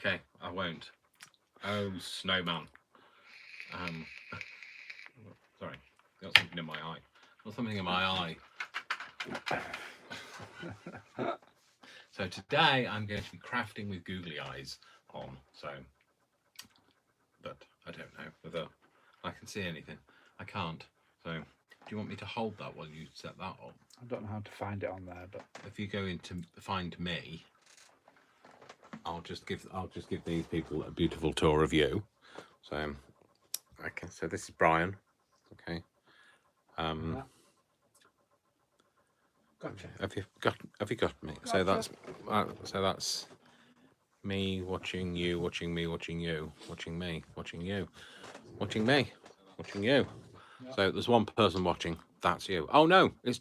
Okay, I won't. Oh, snowman. Sorry, got something in my eye. Got something in my eye. So today I'm going to be crafting with googly eyes on. So, but I don't know whether I can see anything. I can't. So, do you want me to hold that while you set that up? I don't know how to find it on there, but If you go into find me, I'll just give these people a beautiful tour of you. So, okay. So this is Brian. Okay. yeah. Gotcha. Have you got me? Gotcha. So that's me watching you, watching me, watching you, watching me, watching you, watching me, watching you. Yeah. So there's one person watching. That's you. Oh no, it's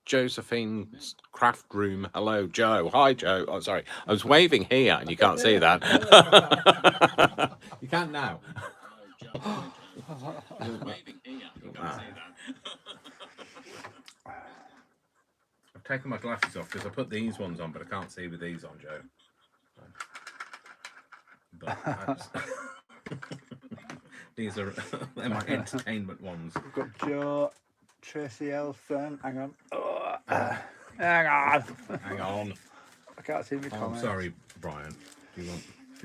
Josephine's craft room. Hello, Joe. Hi, Joe. Oh, sorry, I was waving here, and you can't see that. You can now. I've taken my glasses off because I put these ones on, but I can't see with these on, Joe. But these are they're my entertainment ones. We've got Joe, Tracy Elson. Hang on. Oh, hang on. Hang on. I can't see my Oh, I'm comments. sorry, Brian. Do you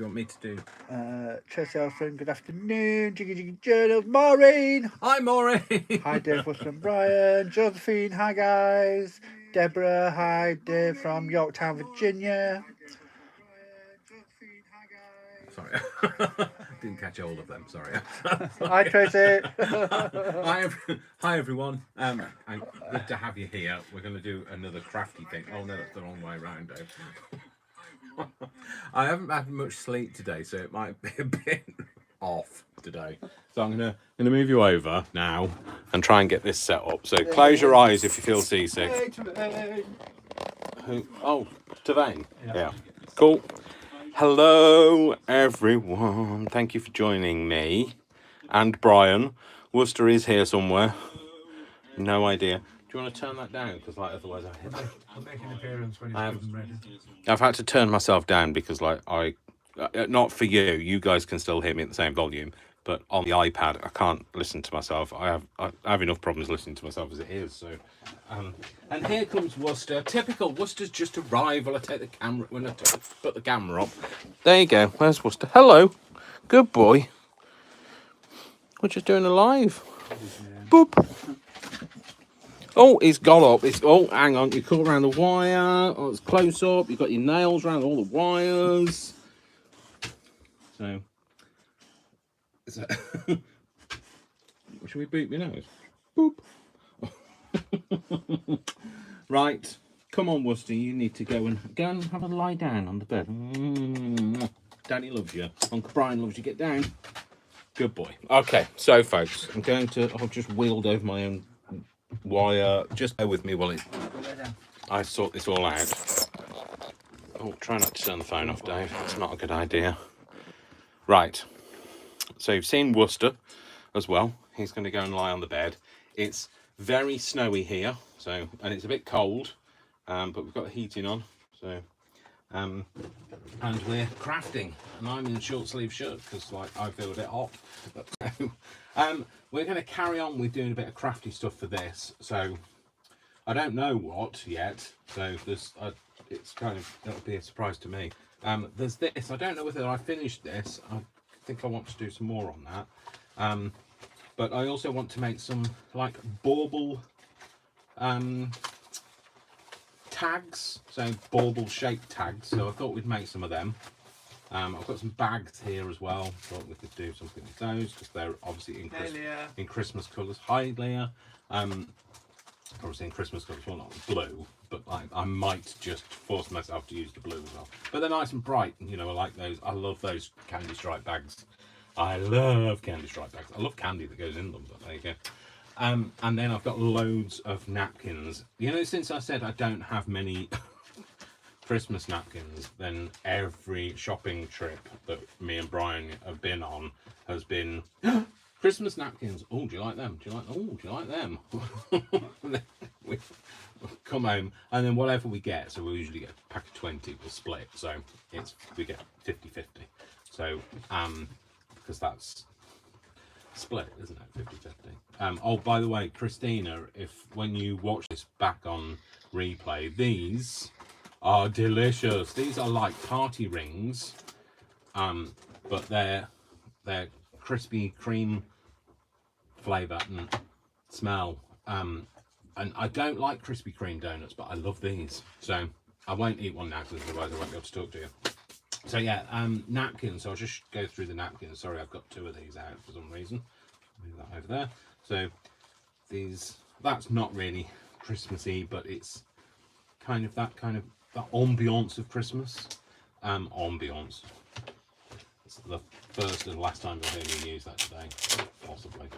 want me to do? Tracy Elson, good afternoon. Jiggy Jiggy Journals, Maureen. Hi, Maureen. Hi, Dave Weston and Brian. Josephine, hi, guys. Deborah, hi, Dave from Yorktown, Virginia. Sorry, didn't catch all of them. Sorry. Hi, Tracy. Hi, everyone. Good to have you here. We're going to do another crafty thing. Oh no, that's the wrong way around, Dave. I haven't had much sleep today, so it might be a bit off today. So I'm gonna move you over now and try and get this set up. So close your eyes if you feel seasick. Hey, Tavain. Oh, Tavain. Yeah. Cool. Hello, everyone. Thank you for joining me and Brian. Worcester is here somewhere. No idea. Do you want to turn that down? Because otherwise I'll make an appearance when I it's have- ready. I've had to turn myself down because not for you. You guys can still hear me at the same volume, but on the iPad I can't listen to myself. I have enough problems listening to myself as it is. So, and here comes Worcester. Typical. Worcester's just arrived. While I take the camera when I put the camera up. There you go. Where's Worcester? Hello. Good boy. We're just doing a live. Boop. Oh, he's got up. Hang on. You cut around the wire. Oh, it's close up. You've got your nails around all the wires. So should we boot your nose? Boop. Right. Come on, Worcester. You need to go and have a lie down on the bed. Daddy loves you. Uncle Brian loves you. Get down. Good boy. Okay, so folks, I've just wheeled over my own wire. Just bear with me while I sort this all out. Oh, try not to turn the phone off, Dave. It's not a good idea. Right. So you've seen Worcester as well. He's going to go and lie on the bed. It's very snowy here, and it's a bit cold, but we've got the heating on. So, and we're crafting, and I'm in a short sleeve shirt because I feel a bit hot. We're going to carry on with doing a bit of crafty stuff for this. So I don't know what yet. So it'll be a surprise to me. There's this. I don't know whether I finished this. I think I want to do some more on that. But I also want to make some bauble tags, so bauble shaped tags. So I thought we'd make some of them. I've got some bags here as well. Thought we could do something with those because they're obviously in Christmas colours. Hi, Leah. Obviously in Christmas colours, well, not blue, but I might just force myself to use the blue as well. But they're nice and bright, and I like those. I love those candy stripe bags. I love candy stripe bags. I love candy that goes in them, but there you go. And then I've got loads of napkins. Since I said I don't have many Christmas napkins, then every shopping trip that me and Brian have been on has been Christmas napkins. Oh, do you like them? Do you like them? we come home, and then whatever we get, so we usually get a pack of 20, we'll split, so we get 50-50. So because that's split, isn't it? 50-50. Oh, by the way, Christina, when you watch this back on replay, these are delicious. These are like party rings, but they're Krispy Kreme flavour and smell. And I don't like Krispy Kreme donuts, but I love these. So I won't eat one now because otherwise I won't be able to talk to you. So yeah, napkins. So I'll just go through the napkins. Sorry, I've got 2 of these out for some reason. Move that over there. So that's not really Christmassy, but it's kind of that ambiance of Christmas. Ambiance. It's the first and last time I've heard you use that today, possibly.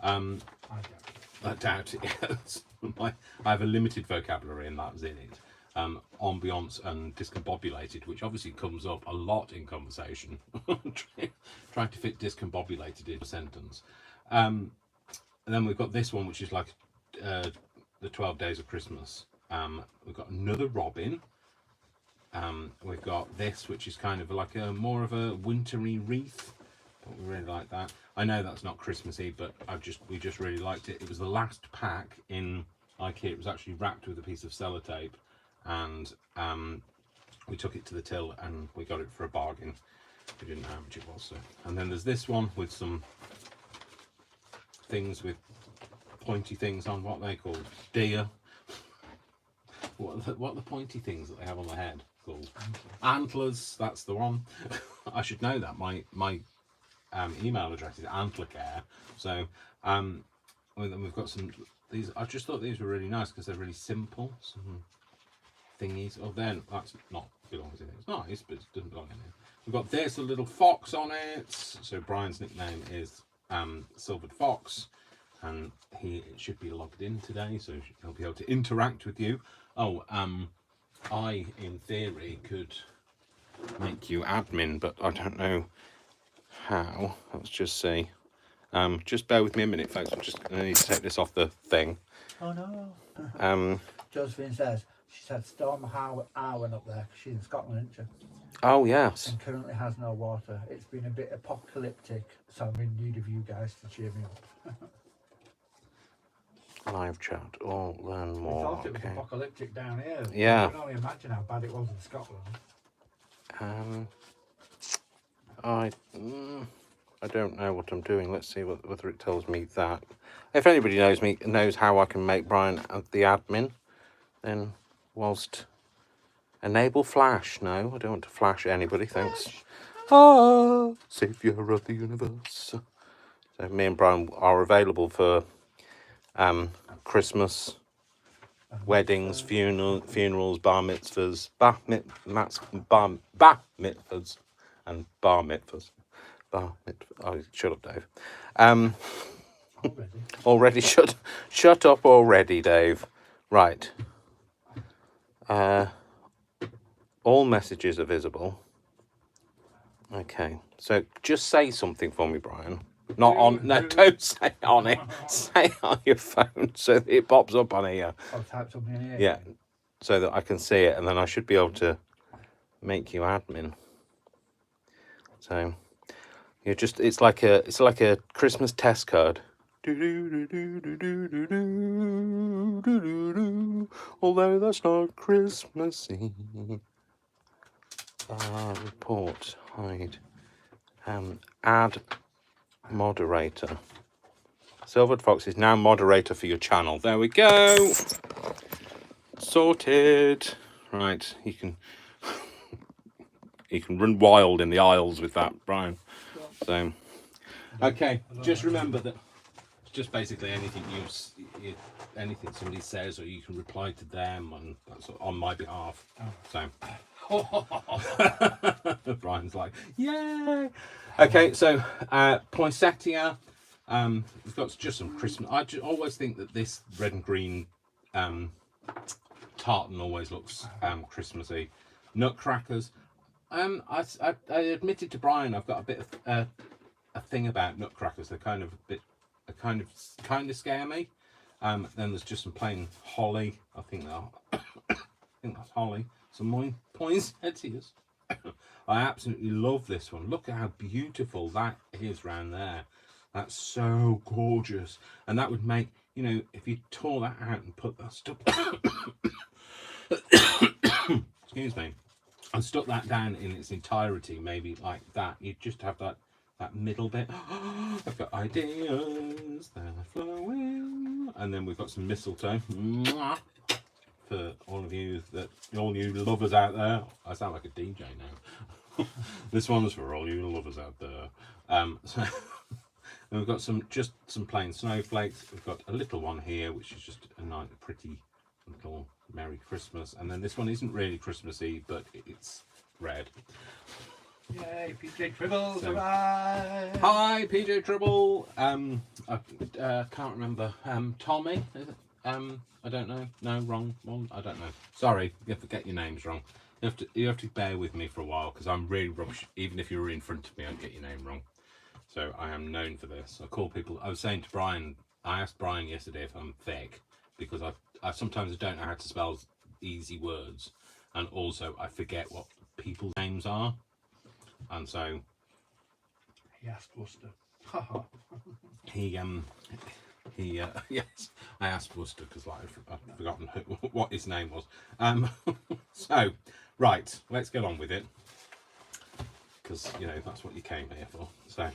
I doubt it. Yes. I have a limited vocabulary, and that's in it. Ambiance and discombobulated, which obviously comes up a lot in conversation. Trying to fit discombobulated into a sentence. And then we've got this one, which is like the 12 Days of Christmas. We've got another robin. We've got this, which is kind of like more of a wintry wreath. But we really like that. I know that's not Christmassy, but we just really liked it. It was the last pack in IKEA. It was actually wrapped with a piece of sellotape, and we took it to the till and we got it for a bargain. We didn't know how much it was. So. And then there's this one with some things with pointy things on. What are they called? Deer. What are the pointy things that they have on their head called? Antlers. That's the one. I should know that. My email address is antlercare. So we've got some these. I just thought these were really nice because they're really simple. Some thingies. Oh, then that's not belongs in it. It's nice, but it doesn't belong in it. We've got this, a little fox on it. So Brian's nickname is Silvered Fox, and he should be logged in today, so he'll be able to interact with you. Oh, I in theory could make you admin, but I don't know how. Let's just see. Just bear with me a minute, folks. I need to take this off the thing. Oh no. Josephine says she's had Storm Arwen up there because she's in Scotland, isn't she? Oh yes. And currently has no water. It's been a bit apocalyptic, so I'm in need of you guys to cheer me up. Live chat. Oh, learn more. I thought it was apocalyptic down here. Yeah. I can only imagine how bad it was in Scotland. I don't know what I'm doing. Let's see whether it tells me that. If anybody knows how I can make Brian the admin, then whilst enable flash. No, I don't want to flash anybody. Thanks. Savior of the universe. So me and Brian are available for Christmas, weddings, funerals, bar mitzvahs, bar mitzvahs, and bar mitzvahs. Oh, shut up, Dave. Already shut up already, Dave. Right. All messages are visible. Okay, so just say something for me, Brian. Not on. No, don't say it on it. Say it on your phone so that it pops up on here. I'll type something in here. Yeah, so that I can see it, and then I should be able to make you admin. So you're just. It's like a Christmas test card. Although that's not Christmassy. Report, hide, add moderator. Silvered Fox is now moderator for your channel. There we go. Sorted. Right, you can run wild in the aisles with that, Brian. So, okay, just remember that it's just basically anything anything somebody says, or you can reply to them, and that's on my behalf. So. Brian's like, yay! Okay, so poinsettia. We've got just some Christmas. I always think that this red and green tartan always looks Christmassy. Nutcrackers. I admitted to Brian I've got a bit of a thing about nutcrackers. They're kind of scare me. Then there's just some plain holly. I think that's holly. Some poinsettias. I absolutely love this one. Look at how beautiful that is round there. That's so gorgeous. And that would make, you know, if you tore that out and put that stuff excuse me, and stuck that down in its entirety, maybe like that, you'd just have that middle bit. I've got ideas, they're flowing. And then we've got some mistletoe. Mwah. For all you lovers out there. I sound like a DJ now. This one's for all you lovers out there. So and we've got some plain snowflakes. We've got a little one here, which is just a nice, pretty little Merry Christmas. And then this one isn't really Christmassy, but it's red. Yay, PJ Tribbles, So, arrived. Hi, PJ Tribble. I can't remember. Tommy, is it? I don't know. No, wrong one. I don't know. Sorry, you have to get your names wrong. You have to bear with me for a while because I'm really rubbish. Even if you were in front of me, I'd get your name wrong. So I am known for this. I call people. I was saying to Brian. I asked Brian yesterday if I'm thick because I sometimes don't know how to spell easy words, and also I forget what people's names are, and so He asked Worcester. Yes, I asked Worcester because like I've forgotten what his name was. So right, let's get on with it because you know that's what you came here for. So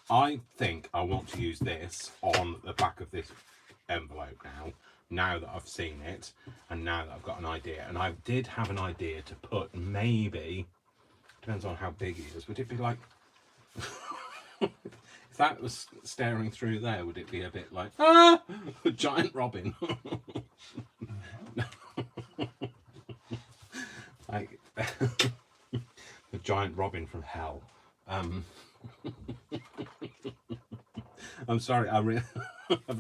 I think I want to use this on the back of this envelope now that I've seen it and now that I've got an idea. And I did have an idea to put, maybe depends on how big he is, would it be like if that was staring through there, would it be a bit like a giant robin? Like the giant robin from hell. I'm sorry, I haven't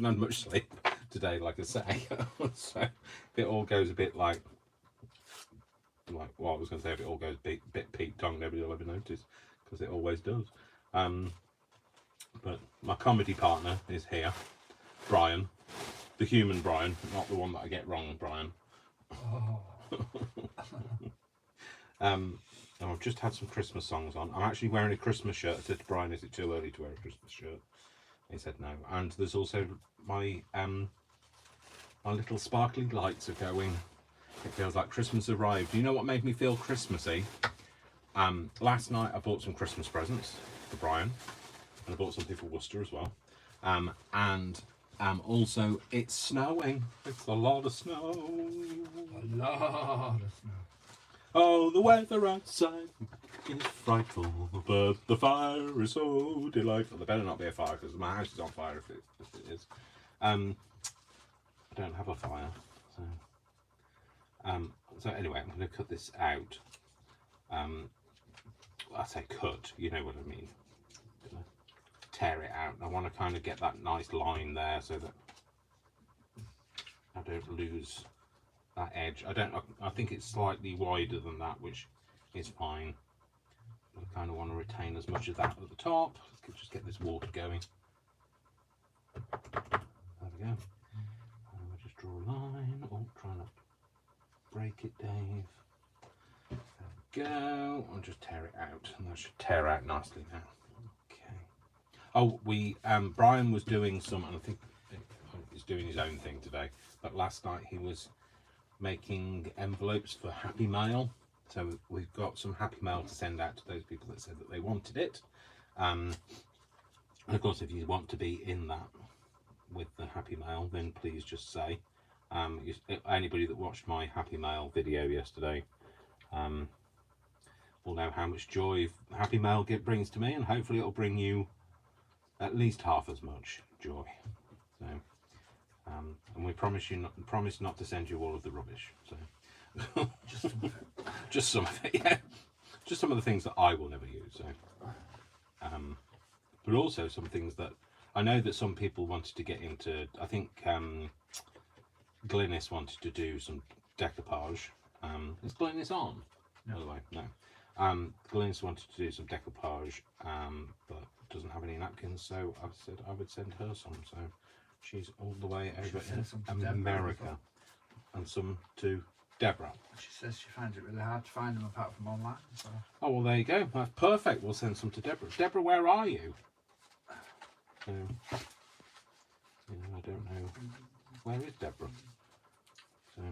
had much sleep today, like I say. So if it all goes a bit like well, I was going to say if it all goes a bit peaked tongue, nobody will ever notice because it always does. But my comedy partner is here, Brian, the human Brian, not the one that I get wrong, Brian. Oh. And I've just had some Christmas songs on. I'm actually wearing a Christmas shirt. I said to Brian, is it too early to wear a Christmas shirt? He said no. And there's also my my little sparkly lights are going. It feels like Christmas arrived. Do you know what made me feel Christmassy? Last night I bought some Christmas presents for Brian, and I bought something for Worcester as well. And also it's snowing. It's a lot of snow. A lot of snow. Oh, the weather outside is frightful, but the fire is so delightful. There better not be a fire because my house is on fire if it is. I don't have a fire, so so anyway, I'm going to cut this out. I say cut, you know what I mean. I'm going to tear it out. I want to kind of get that nice line there so that I don't lose that edge. I think it's slightly wider than that, which is fine. I kind of want to retain as much of that at the top. Let's just get this water going. There we go. And we'll just draw a line. Oh, try not to break it, Dave. There we go. I'll just tear it out, and that should tear out nicely now. Okay. Oh, Brian was doing some, and I think he's doing his own thing today. But last night he was making envelopes for Happy Mail, so we've got some Happy Mail to send out to those people that said that they wanted it. And of course, if you want to be in that with the Happy Mail, then please just say. Anybody that watched my Happy Mail video yesterday will know how much joy Happy Mail brings to me, and hopefully it'll bring you at least half as much joy. So and we promise not to send you all of the rubbish. So Just some of it. just some of it, yeah. Just some of the things that I will never use. So, but also some things that I know that some people wanted to get into. I think Glynis wanted to do some decoupage. Is Glynis on? No. By the way, no. Glynis wanted to do some decoupage, but doesn't have any napkins. So I said I would send her some. So She's all the way over send some to in Deborah as America, well. and some to Deborah. She says she finds it really hard to find them apart from online. So. Oh, well, there you go. That's perfect. We'll send some to Deborah. Deborah, where are you? I don't know. Where is Deborah? So,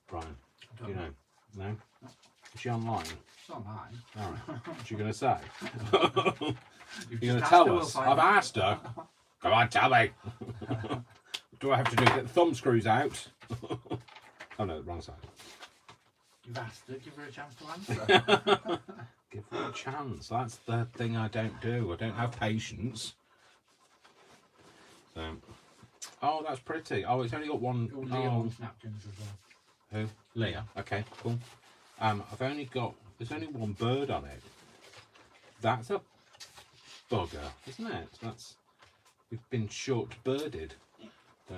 Brian, do you know? No? Is she online? It's not mine. All right. What's she going to say? You've You're going to just tell asked her, us? we'll I've find out. asked her. Come on, tell me. What do I have to do? Get the thumb screws out? Oh no, wrong side. You've asked her, give her a chance to answer. Give her a chance. That's the thing I don't do. I don't have patience. So, oh, that's pretty. Oh, it's only got one. Oh, Leah wants napkins as well. Who? Leah. Okay, cool. I've only got. There's only one bird on it. That's a bugger, isn't it? That's. We've been short birded. So,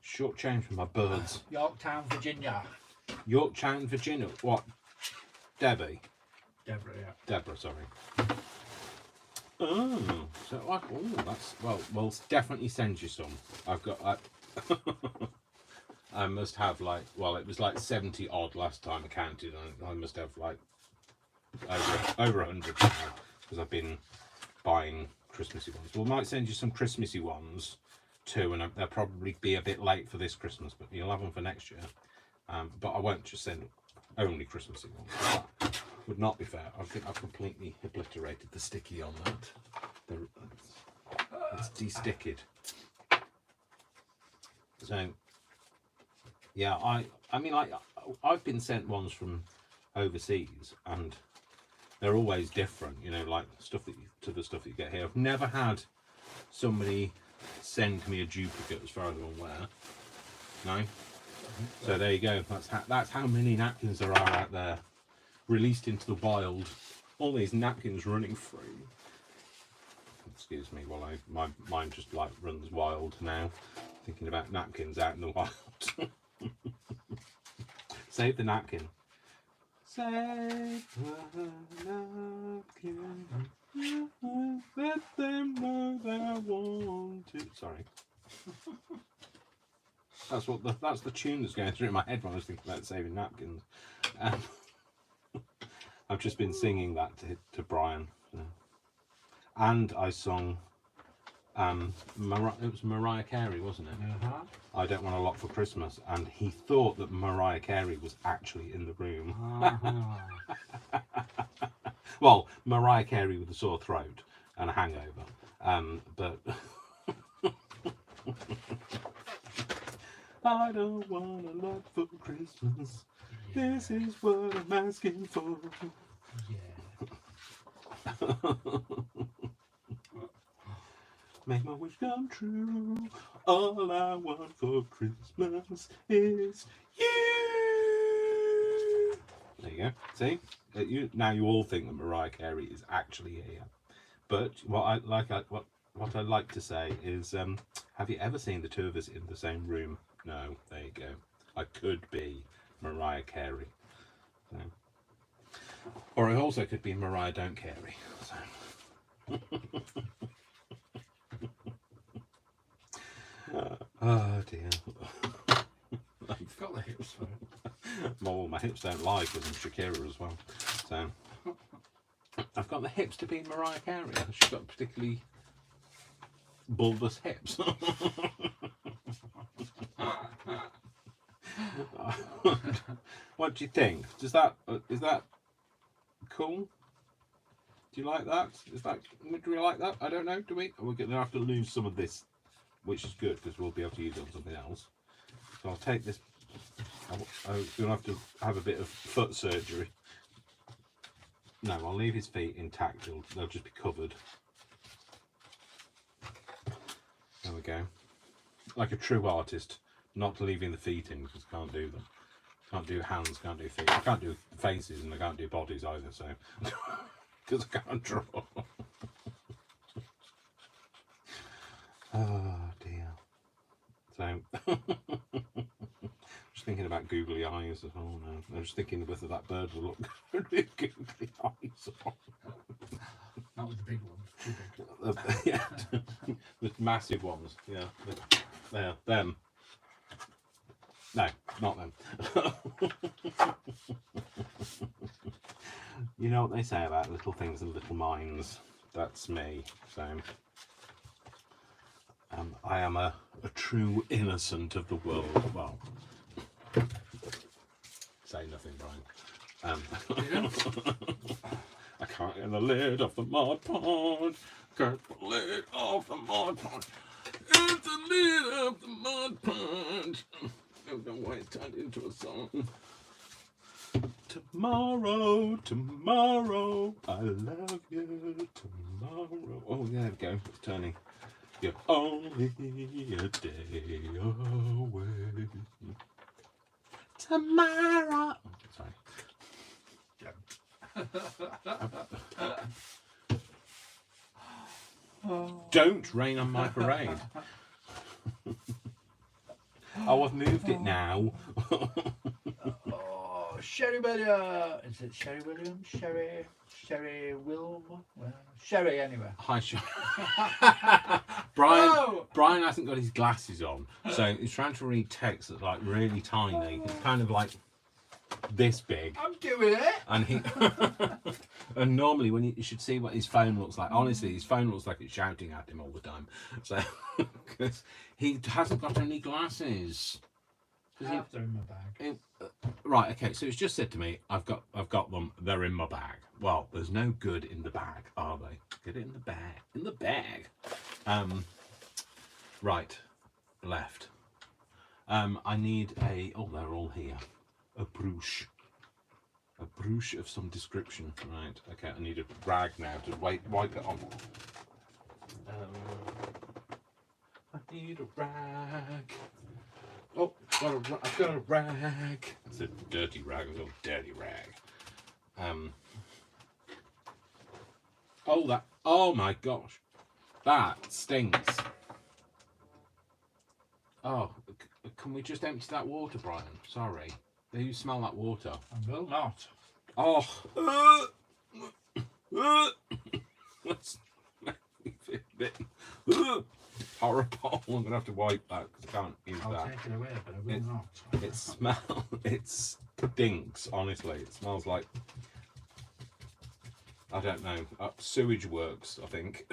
short change for my birds. Yorktown, Virginia. Yorktown, Virginia. What? Debbie. Deborah, yeah. Deborah, sorry. Oh, so like, oh, that's well. We'll definitely send you some. I've got. I must have like. Well, it was like 70 odd last time I counted, and I must have like over 100 now because I've been buying Christmassy ones. We might send you some Christmassy ones too, and they'll probably be a bit late for this Christmas, but you'll have them for next year. But I won't just send only Christmassy ones. That would not be fair. I think I've completely obliterated the sticky on that. It's de-sticked. So yeah, I mean, I've been sent ones from overseas, and they're always different. You know, like stuff to the stuff that you get here. I've never had somebody send me a duplicate, as far as I'm aware. No. So there you go. That's how many napkins there are out there, released into the wild. All these napkins running free. Excuse me, while my mind just like runs wild now, thinking about napkins out in the wild. Save the napkin. Save the napkin. Let them know they want it. Sorry. That's the tune that's going through my head when I was thinking about saving napkins. I've just been singing that to Brian, and I sung. It was Mariah Carey, wasn't it? Uh-huh. I Don't Want a Lot for Christmas, and he thought that Mariah Carey was actually in the room. Uh-huh. Well, Mariah Carey with a sore throat and a hangover, but. I don't want a lot for Christmas. Yeah. This is what I'm asking for. Yeah. Make my wish come true. All I want for Christmas is you. There you go. See? Now you all think that Mariah Carey is actually here. But what I'd like to say is, have you ever seen the two of us in the same room? No. There you go. I could be Mariah Carey. So. Or I also could be Mariah Don't Carey. So. Oh dear. You've got the hips for it. Well, my hips don't lie because I'm Shakira as well. So I've got the hips to be Mariah Carey. She's got particularly bulbous hips. What do you think? Is that cool? Do you like that? Do we like that? I don't know. Do we? We're going to have to lose some of this, which is good because we'll be able to use it on something else. So I'll take this. I'm going to have a bit of foot surgery. No, I'll leave his feet intact. They'll just be covered. There we go. Like a true artist, not leaving the feet in because I can't do them. Can't do hands, can't do feet. I can't do faces and I can't do bodies either, so because I can't draw. Oh dear. So just thinking about googly eyes as well now. I'm just thinking whether that bird will look good with googly eyes on. Not with the big ones. Too big. Yeah, the massive ones. Yeah, there, them. No, not them. You know what they say about little things and little minds? That's me. So, I am a true innocent of the world. Well, say nothing, Brian. I can't get the lid off the mud pond. Can't get the lid off the mud pond. It's the lid of the mud pond. I don't know why it's turned into a song. Tomorrow, tomorrow, I love you. Tomorrow. Oh, there we go. It's turning. You're only a day away. Tomorrow. Sorry. Don't rain on my parade. Oh, I've moved it now. Oh, Sherry Williams. Is it Sherry Williams? Sherry Wilm? Well, Sherry anyway. Hi, Sean. Brian. Oh! Brian hasn't got his glasses on, so he's trying to read text that's like really tiny. It's kind of like this big. I'm doing it. And he and normally when you should see what his phone looks like. Honestly, his phone looks like it's shouting at him all the time. So because he hasn't got any glasses. Half they're in my bag. Right, okay, so it's just said to me, I've got them, they're in my bag. Well, there's no good in the bag, are they? Get it in the bag. In the bag. Right, left. I need they're all here. A brush. A brush of some description. Right, okay, I need a rag now to wipe it on. I need a rag. Oh, I've got a rag. It's a dirty rag, a little dirty rag. Oh my gosh. That stinks. Oh, can we just empty that water, Brian? Sorry. Do you smell that water? I will not. Oh. That's horrible. I'm gonna have to wipe that because I can't use I'll that. take it away, but I will not. It stinks, honestly. It smells like, I don't know, sewage works, I think.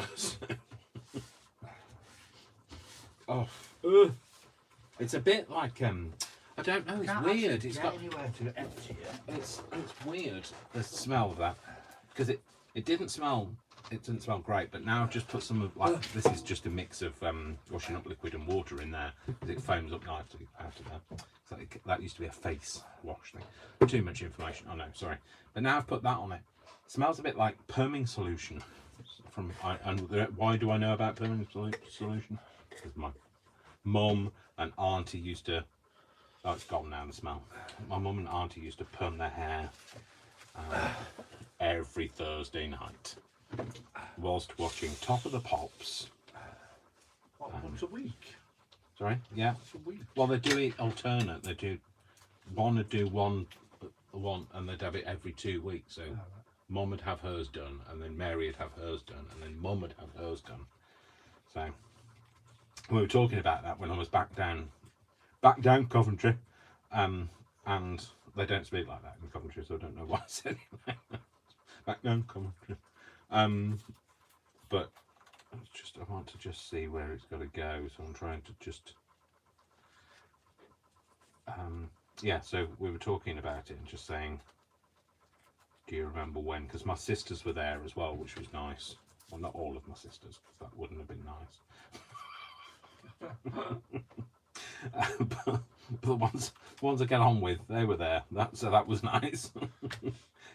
Oh, it's a bit like, I don't know, it's weird. It's got anywhere to empty it. It's weird, the smell of that, because it didn't smell great, but now I've just put some of, like, this is just a mix of washing up liquid and water in there because it foams up nicely after that. So that used to be a face wash thing. Too much information, I know, sorry. But now I've put that on it. It smells a bit like perming solution. And why do I know about perming solution? Because my mum and auntie used to, oh, it's gone now, the smell. My mum and auntie used to perm their hair every Thursday night whilst watching Top of the Pops. What, once a week? Sorry? Yeah. Once a week? Well, they do it alternate. They do one and they'd have it every 2 weeks. So Mum would have hers done, and then Mary would have hers done, and then Mum would have hers done. So we were talking about that when I was back down Coventry, and they don't speak like that in Coventry, so I don't know why I said it. Back down Coventry. But I want to just see where it's got to go, so I'm trying to just yeah, so we were talking about it and just saying, do you remember when? Because my sisters were there as well, which was nice. Well, not all of my sisters, because that wouldn't have been nice. But the ones I get on with, they were there. So that was nice.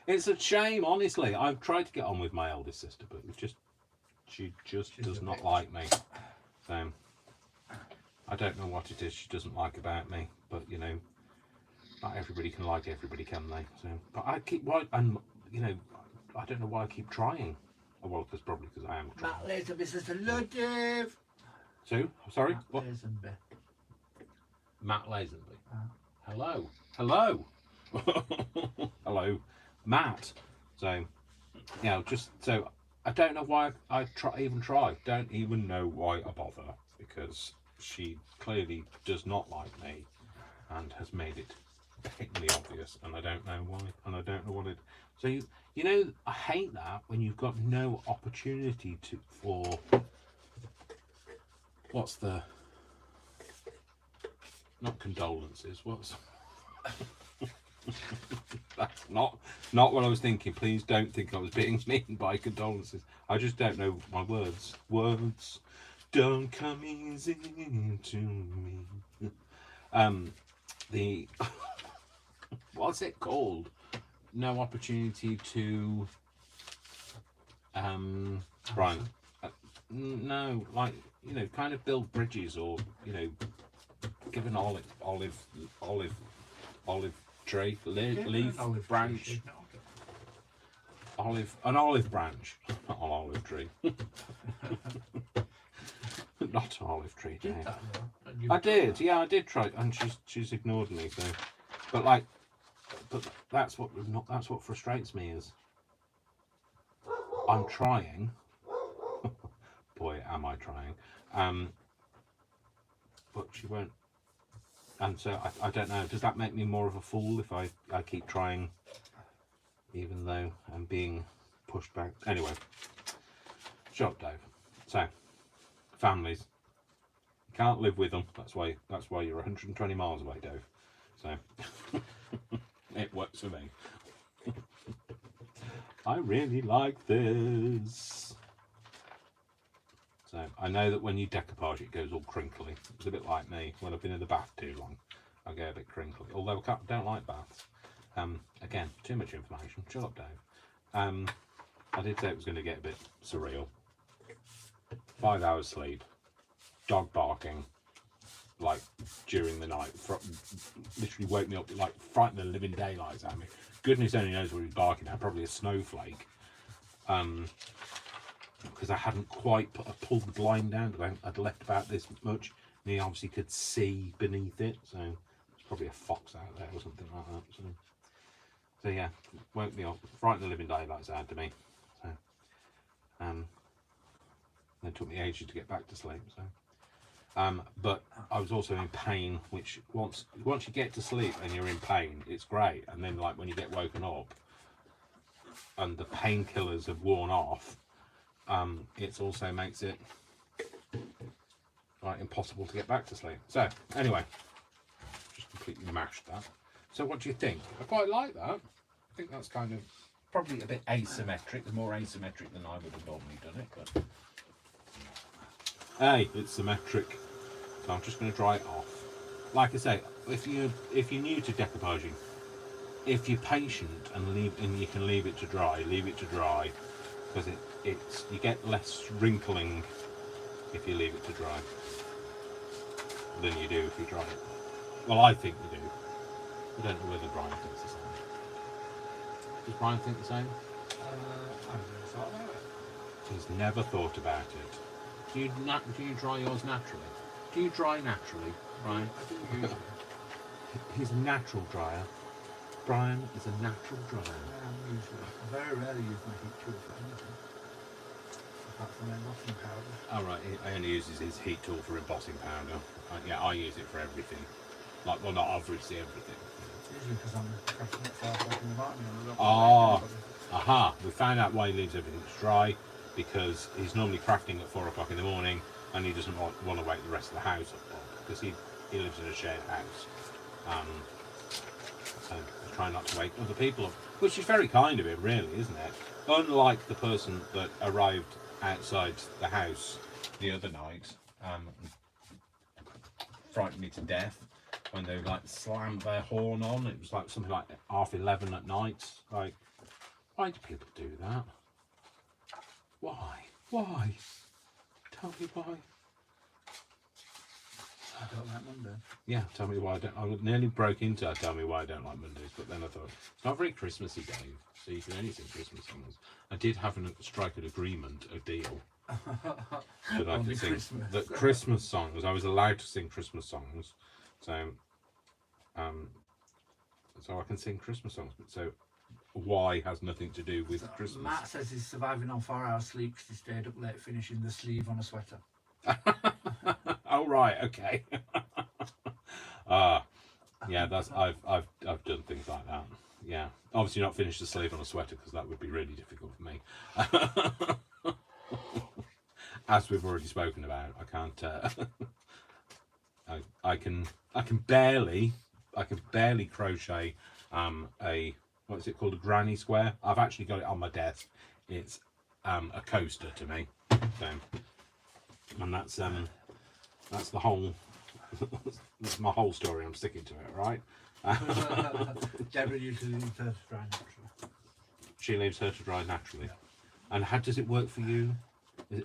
It's a shame, honestly. I've tried to get on with my eldest sister, but she does not like me. So I don't know what it is she doesn't like about me, but you know, not everybody can like everybody, can they? So, but I keep and you know, I don't know why I keep trying. Oh, well, because probably because I am trying. Matt Lazenby says hello, Dave. So, sorry, Matt what? Lazenby. Matt Lazenby. Hello. Hello, Matt. So, yeah, just so I don't know why I even try. Don't even know why I bother, because she clearly does not like me and has made it patently obvious, and I don't know why, and I don't know what it. So you know, I hate that when you've got no opportunity for what's the, not condolences, what's that's not what I was thinking. Please don't think I was being mean by condolences. I just don't know my words. Words don't come easy to me. The what's it called? No opportunity to Brian. No, like, you know, kind of build bridges, or, you know, give an olive tree, leaf branch, an olive branch, not an olive tree. Not an olive tree, Dave. I did, yeah, I did try, and she's ignored me. So, but that's what frustrates me is I'm trying. Boy, am I trying. But she won't. And so I don't know. Does that make me more of a fool if I keep trying, even though I'm being pushed back? Anyway, shut up, Dave. So, families. You can't live with them. That's why you're 120 miles away, Dave. So it works for me. I really like this. So I know that when you decoupage, it goes all crinkly. It's a bit like me. When I've been in the bath too long, I get a bit crinkly. Although I don't like baths. Again, too much information. Shut up, Dave. I did say it was going to get a bit surreal. 5 hours sleep, dog barking, like during the night, literally woke me up, like frightened the living daylights out of me. Goodness only knows what he was barking at. Probably a snowflake. Because I hadn't quite pulled the blind down, because I'd left about this much, and he obviously could see beneath it, so there's probably a fox out there or something like that. So yeah, woke me up, frightened the living daylights out of me. So it took me ages to get back to sleep. So but I was also in pain, which once you get to sleep and you're in pain, it's great, and then like when you get woken up and the painkillers have worn off, it also makes it like impossible to get back to sleep. So anyway, just completely mashed that. So what do you think? I quite like that. I think that's kind of probably a bit asymmetric, more asymmetric than I would have normally done it, but hey, it's symmetric. So I'm just going to dry it off. Like I say, if you're new to decoupaging, if you're patient and you can leave it to dry, because you get less wrinkling if you leave it to dry than you do if you dry it. Well, I think you do. I don't know whether Brian thinks the same. Does Brian think the same? I've never thought about it. He's never thought about it. Do you dry yours naturally? Do you dry naturally, Brian? I do usually. He's a natural dryer. Brian is a natural dryer. Usually. I very rarely use my heat tool for anything. Apart from embossing powder. Oh right, he only uses his heat tool for embossing powder. Yeah, I use it for everything. Like, well, not obviously everything. Usually because I'm crafting at 4 o'clock in the morning and I don't Ah, aha! We found out why he leaves everything to dry, because he's normally crafting at 4 o'clock in the morning, and he doesn't want to wake the rest of the house up, because he lives in a shared house. So he's trying not to wake other people up, which is very kind of him, really, isn't it? Unlike the person that arrived outside the house the other night, frightened me to death when they like slammed their horn on. It was like something like 11:30 at night. Like, why do people do that? Why? Tell me why. I don't like Monday. Yeah, tell me why I don't. I nearly broke into tell me why I don't like Mondays, but then I thought it's not very Christmassy, Dave. So you can only sing Christmas songs. I did have strike an agreement, a deal, that I could sing that Christmas songs. I was allowed to sing Christmas songs, so I can sing Christmas songs. So why has nothing to do with Christmas. Matt says he's surviving on 4 hours sleep because he stayed up late finishing the sleeve on a sweater. Oh right, okay. Yeah, that's I've done things like that. Yeah, obviously not finished the sleeve on a sweater because that would be really difficult for me. As we've already spoken about, I can't. I can barely crochet a, what's it called, a granny square. I've actually got it on my desk. It's a coaster to me. So, and that's the whole. That's my whole story. I'm sticking to it, right? Deborah usually leaves hers to dry naturally. She leaves her to dry naturally. And how does it work for you?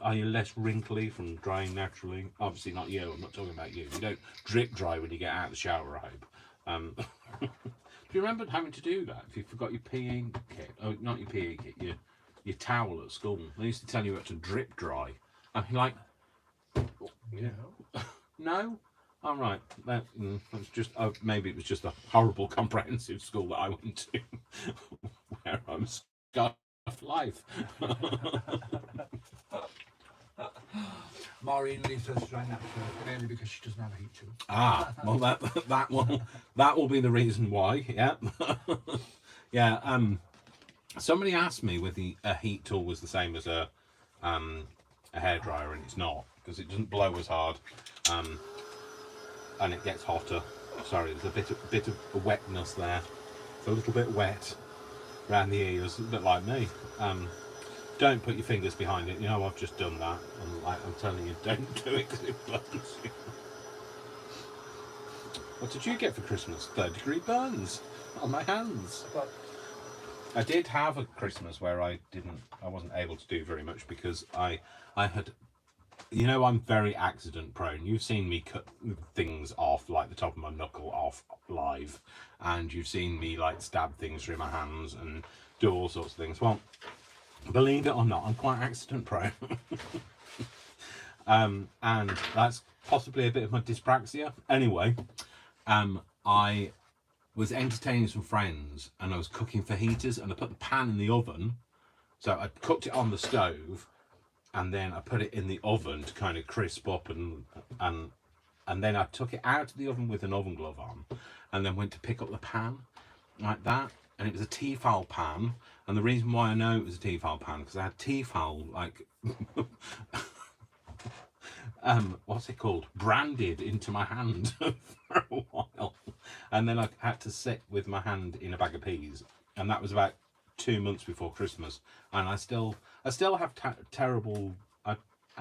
Are you less wrinkly from drying naturally? Obviously not you. I'm not talking about you. You don't drip dry when you get out of the shower, I hope. Do you remember having to do that if you forgot your PE kit? Oh, not your PE kit. Your towel at school. They used to tell you you had to drip dry. I'm like, yeah. No. All right. That's just. Maybe it was just a horrible comprehensive school that I went to, where I'm scarred for life. Maureen leaves hers to dry naturally, mainly because she doesn't have a heat tool. Well, that will be the reason why. Yeah. Yeah. Somebody asked me whether a heat tool was the same as a hairdryer, and it's not, because it doesn't blow as hard, and it gets hotter. Sorry, there's a bit of a wetness there. It's a little bit wet around the ears, a bit like me. Don't put your fingers behind it. You know, I've just done that. I'm telling you, don't do it because it burns you. What did you get for Christmas? 3rd-degree burns on my hands. I did have a Christmas where I wasn't able to do very much because I had, you know, I'm very accident prone. You've seen me cut things off, like the top of my knuckle off live, and you've seen me like stab things through my hands and do all sorts of things. Well, believe it or not, I'm quite accident prone. And that's possibly a bit of my dyspraxia. Anyway, I was entertaining some friends and I was cooking fajitas, and I put the pan in the oven. So I cooked it on the stove and then I put it in the oven to kind of crisp up, and then I took it out of the oven with an oven glove on and then went to pick up the pan like that, and it was a Tefal pan. And the reason why I know it was a Tefal pan because I had Tefal, like what's it called, branded into my hand for a while, and then I had to sit with my hand in a bag of peas, and that was about 2 months before Christmas, and I still have terrible. I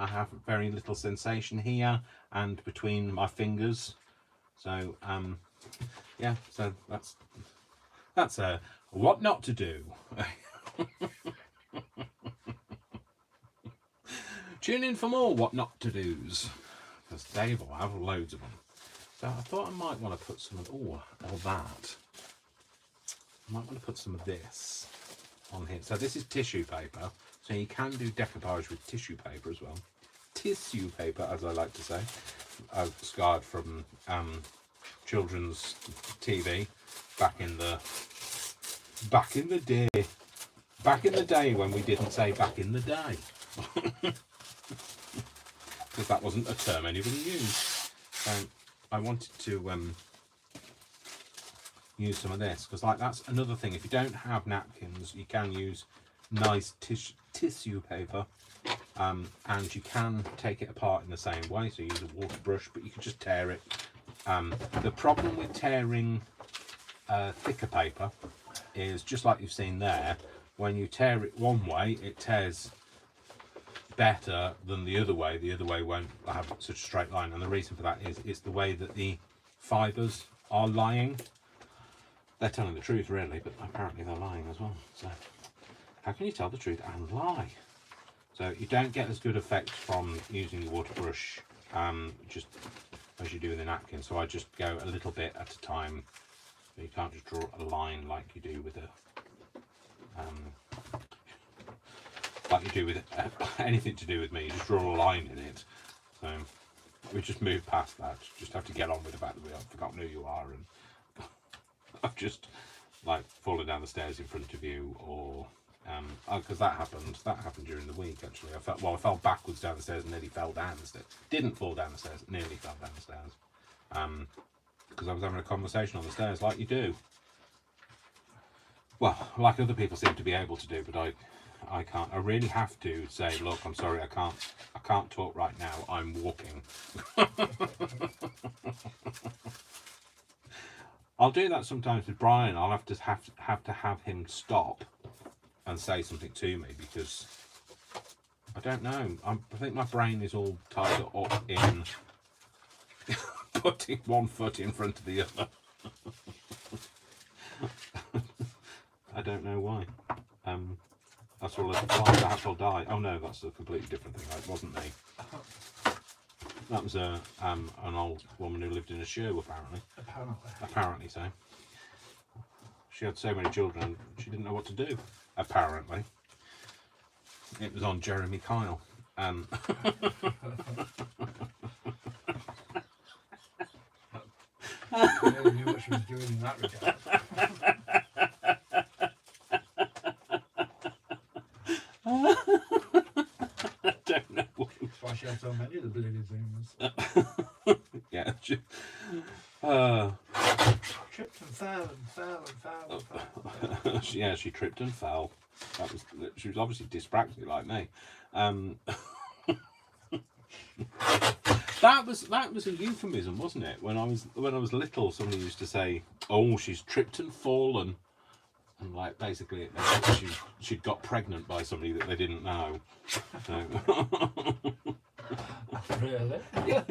have very little sensation here and between my fingers, so yeah, so that's what not to do. Tune in for more what not to do's, because Dave will have loads of them. So I thought I might want to put some of or that. I might want to put some of this on here. So this is tissue paper, so you can do decoupage with tissue paper as well. Tissue paper, as I like to say. I've scarred from children's TV back in the day when we didn't say back in the day. Because that wasn't a term anybody used. I wanted to use some of this, because like that's another thing. If you don't have napkins, you can use nice tissue paper, and you can take it apart in the same way. So use a water brush, but you can just tear it. The problem with tearing thicker paper is just like you've seen there. When you tear it one way, it tears better than the other way. The other way won't have such a straight line, and the reason for that is it's the way that the fibers are lying. They're telling the truth really, but apparently they're lying as well. So how can you tell the truth and lie? So you don't get as good effect from using the water brush just as you do with the napkin. So I just go a little bit at a time. You can't just draw a line like you do with a anything to do with me. You just draw a line in it. So we just move past that. Just have to get on with the fact that I've forgotten who you are, and I've just like falling down the stairs in front of you, or because that happened during the week actually. I fell backwards down the stairs and nearly fell down the stairs. Didn't fall down the stairs, nearly fell down the stairs. Because I was having a conversation on the stairs, like you do. Well, like other people seem to be able to do, but I can't. I really have to say, look, I'm sorry, I can't talk right now. I'm walking. I'll do that sometimes with Brian. I'll have to have him stop and say something to me, because I don't know. I think my brain is all tied up in putting one foot in front of the other. I don't know why. That's all. Flies that will die. Oh no, that's a completely different thing. It wasn't me. That was an old woman who lived in a shoe, apparently. Apparently so. She had so many children, and she didn't know what to do. Apparently, it was on Jeremy Kyle. I never knew what she was doing in that regard. I don't know. That's why she had so many of the bloody things. Yeah. Tripped and fell and fell. Yeah, she tripped and fell. She was obviously dyspraxic like me. That was a euphemism, wasn't it? When I was little, somebody used to say, "Oh, she's tripped and fallen," and like basically it meant that she'd got pregnant by somebody that they didn't know. So. Really? Yeah,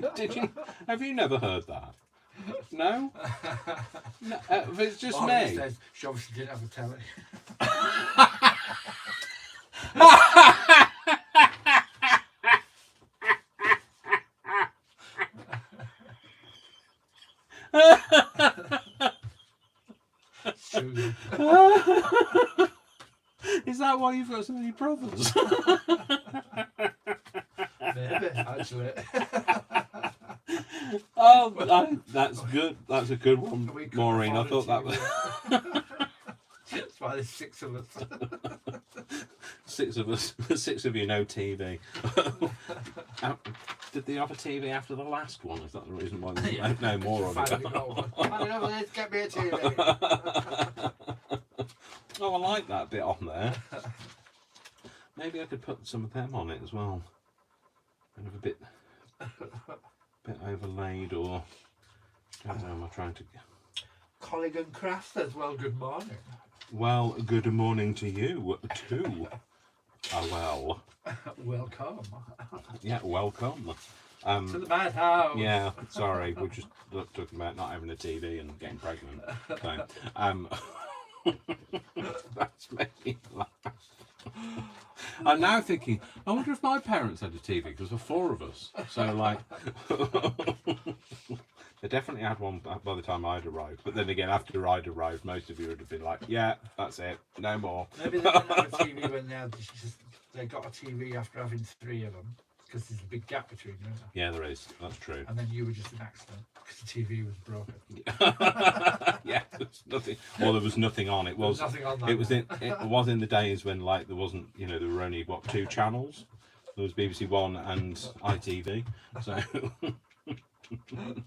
have you never heard that? No? No, it's just me. Says she obviously didn't have a telly. Is that why you've got so many brothers? Maybe, actually. Oh, that's good. That's a good one, Maureen. I thought that was. That's why there's 6 of us. 6 of us. 6 of you, no TV. Did they have a TV after the last one? Is that the reason why there's no more of it? Finally, get me a TV. Oh, I like that bit on there. Maybe I could put some of them on it as well. Kind of a bit overlaid, or I don't know. Am I trying to? Colligan Craft says, "Well, good morning." Well, good morning to you too. Oh well. Welcome. Yeah, welcome. To the madhouse. Yeah, sorry, we're just talking about not having a TV and getting pregnant. So, that's making me laugh. I'm now thinking, I wonder if my parents had a TV, because there were 4 of us. So, like, they definitely had one by the time I'd arrived. But then again, after I'd arrived, most of you would have been like, yeah, that's it, no more. Maybe they didn't have a TV when they got a TV after having 3 of them, because there's a big gap between them. Yeah, there is. That's true. And then you were just an accident, because the TV was broken. Yeah, there's nothing. Well, there was nothing on. It was. Nothing on that. It was in the days when, like, there wasn't. You know, there were only 2 channels. There was BBC One and ITV. So there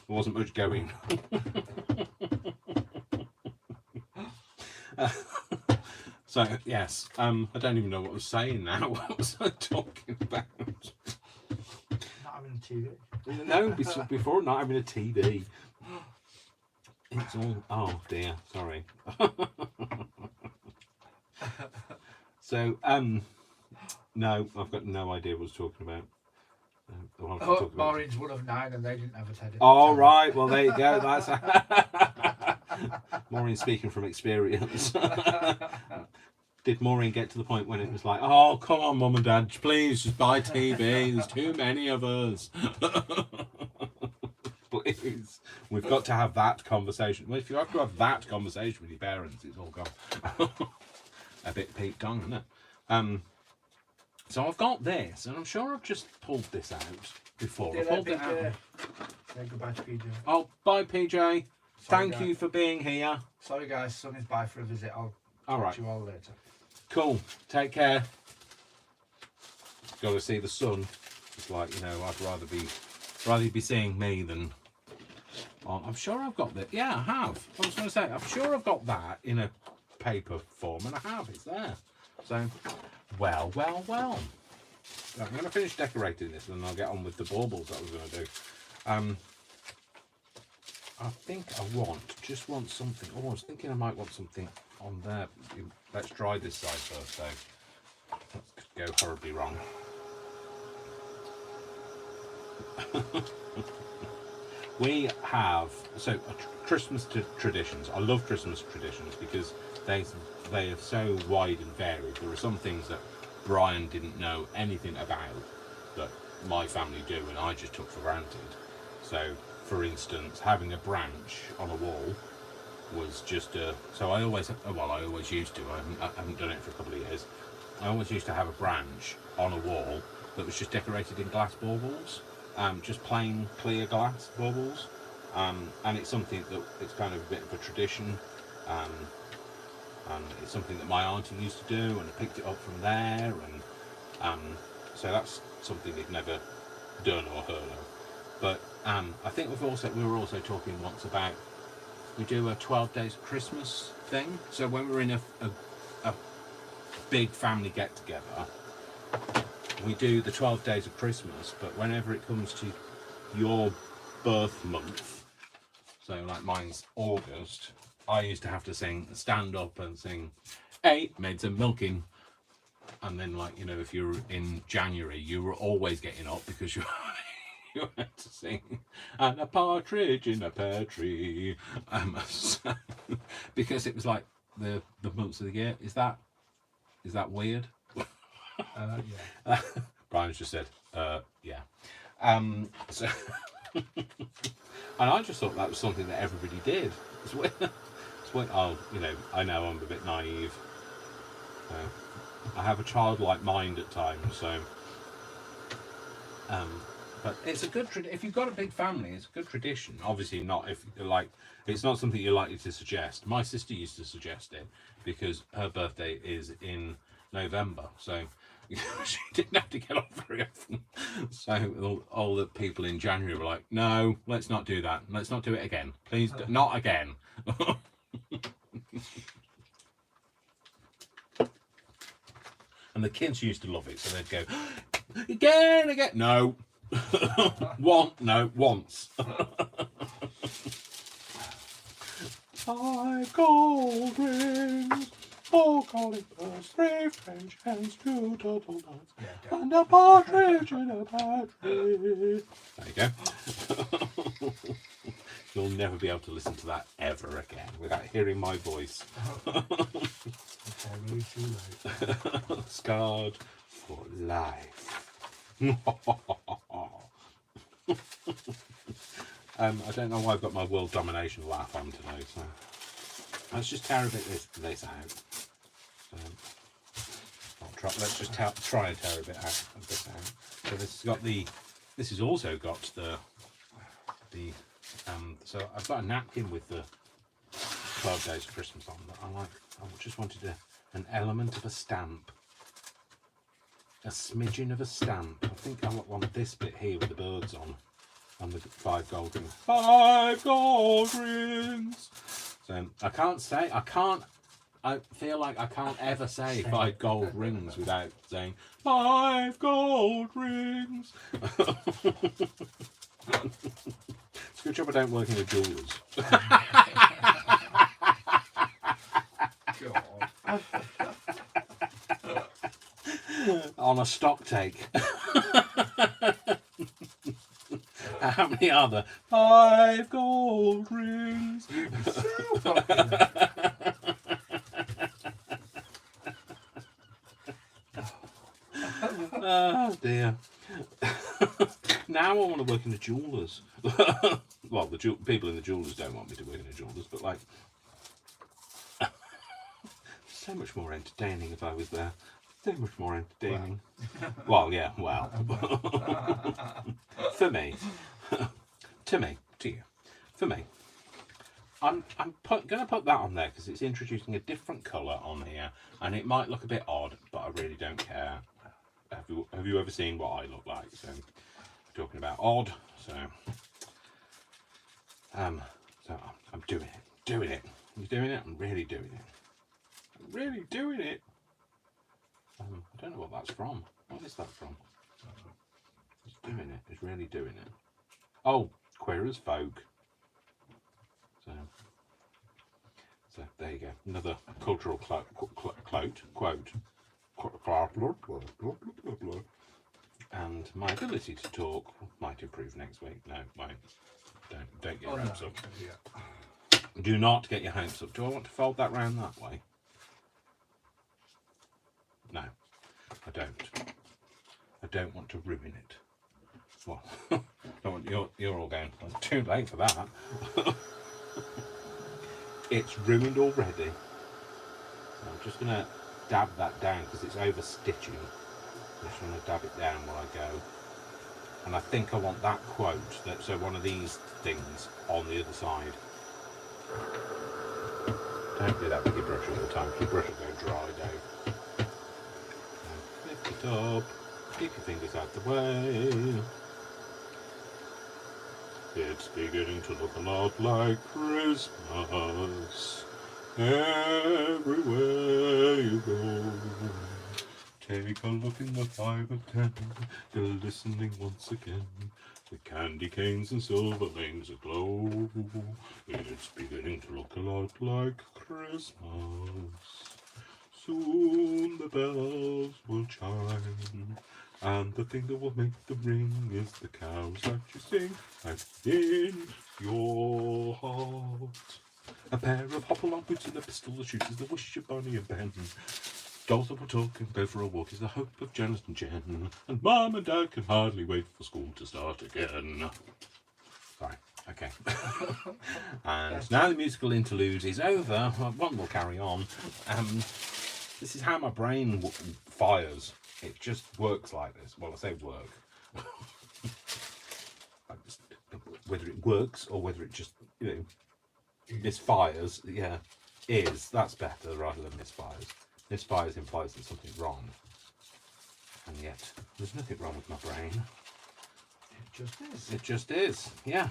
wasn't much going. So yes, I don't even know what I was saying now. What was I talking about? Not having a TV. No, before not having a TV. It's all. Oh dear, sorry. So no, I've got no idea what I was talking about. Maureen's one of 9, and they didn't have a teddy. All right, well there you go. That's Maureen speaking from experience. Did Maureen get to the point when it was like, oh, come on, Mum and Dad, please just buy TV. There's too many of us. Please, we've got to have that conversation. Well, if you have to have that conversation with your parents, it's all gone. A bit Pete Dong, isn't it? So I've got this, and I'm sure I've just pulled this out before. I pulled it out. Say goodbye to PJ. Oh, bye, PJ. Thank you for being here. Sorry guys, Son is by for a visit. I'll All talk right. to you all later. Cool. Take care. Got to see the sun. It's like, you know, I'd rather you be seeing me than. Oh, I'm sure I've got that. Yeah, I have. I was going to say, I'm sure I've got that in a paper form, and I have. It's there. So, well. Right, I'm going to finish decorating this, and then I'll get on with the baubles that I was going to do. I think I just want something. Oh, I was thinking I might want something on there. Let's try this side first, so that could go horribly wrong. We have Christmas traditions. I love Christmas traditions because they are so wide and varied. There are some things that Brian didn't know anything about that my family do, and I just took for granted. So, for instance, having a branch on a wall was just I always used to. I haven't done it for a couple of years. I always used to have a branch on a wall that was just decorated in glass baubles, just plain clear glass baubles, and it's something that it's kind of a bit of a tradition, and it's something that my auntie used to do, and I picked it up from there, and so that's something they've never done or heard of. But I think we were also talking once about we do a 12 days of Christmas thing. So when we're in a big family get together, we do the 12 days of Christmas. But whenever it comes to your birth month, so like mine's August, I used to have to stand up and sing, "Hey, made some milking." And then, like, you know, if you're in January, you were always getting up because you had to sing "And a partridge in a pear tree," so, because it was like the months of the year. Is that weird? Yeah. Brian's just said, yeah. So, and I just thought that was something that everybody did. It's weird. Oh, you know, I know I'm a bit naive. I have a childlike mind at times, so. But it's a good if you've got a big family, it's a good tradition. Obviously, not if it's not something you're likely to suggest. My sister used to suggest it because her birthday is in November, so she didn't have to get off very often. So all the people in January were like, "No, let's not do that. Let's not do it again. Please, not again." And the kids used to love it, so they'd go, again. No. Once. 5 gold rings, 4 golden birds, 3 French hens, 2 turtle doves, and a partridge in a pear tree. There you go. You'll never be able to listen to that ever again without hearing my voice. Scarred for life. I don't know why I've got my world domination laugh on today, so let's just tear a bit this out. Let's just try and tear a bit out. So this has also got the so I've got a napkin with the 12 days of Christmas on that I like. I just wanted an element of a stamp. A smidgen of a stamp. I think I want this bit here with the birds on the 5 gold rings. 5 gold rings. So I feel like I can't ever say 5 gold rings without saying 5 gold rings. It's a good job I don't work in a jeweller's. On a stock take. How many are there? 5 gold rings. Oh dear. Now I want to work in a jeweller's. Well, the people in the jewellers don't want me to work in a jeweller's, but like, so much more entertaining if I was there. So much more entertaining. Well, yeah, well. For me. To you. For me. I'm going to put that on there because it's introducing a different colour on here, and it might look a bit odd, but I really don't care. Have you ever seen what I look like? So, talking about odd. So, I'm doing it. I'm doing it. I'm really doing it. I'm really doing it. I don't know what that's from. What is that from? It's doing it. It's really doing it. Oh, Queer as Folk. So there you go. Another cultural quote. And my ability to talk might improve next week. No, won't. Don't get your hopes up. Yeah. Do not get your hopes up. Do I want to fold that round that way? No, I don't. I don't want to ruin it. Well, you're all going, well, it's too late for that. It's ruined already. So I'm just going to dab that down because it's over stitching. I'm just going to dab it down while I go. And I think I want that quote, so one of these things on the other side. Don't do that with your brush all the time, your brush will go dry, Dave. Lift it up, keep your fingers out the way. It's beginning to look a lot like Christmas everywhere you go. Take a look in the 5 of 10, you're listening once again. The candy canes and silver lanes aglow. It's beginning to look a lot like Christmas. Soon the bells will chime, and the thing that will make them ring is the carols that you sing. And in your heart, a pair of hop-along boots and a pistol that shoots is the wish of Bonnie and Ben. Dolls that will talk and go for a walk is the hope of Janet and Jen. And Mum and Dad can hardly wait for school to start again. Sorry, okay. And now the musical interlude is over. One will carry on. This is how my brain fires. It just works like this. Well, I say work. Whether it works or whether it just, misfires, yeah, that's better rather than misfires. Misfires implies there's something wrong. And yet, there's nothing wrong with my brain. It just is. It just is, yeah.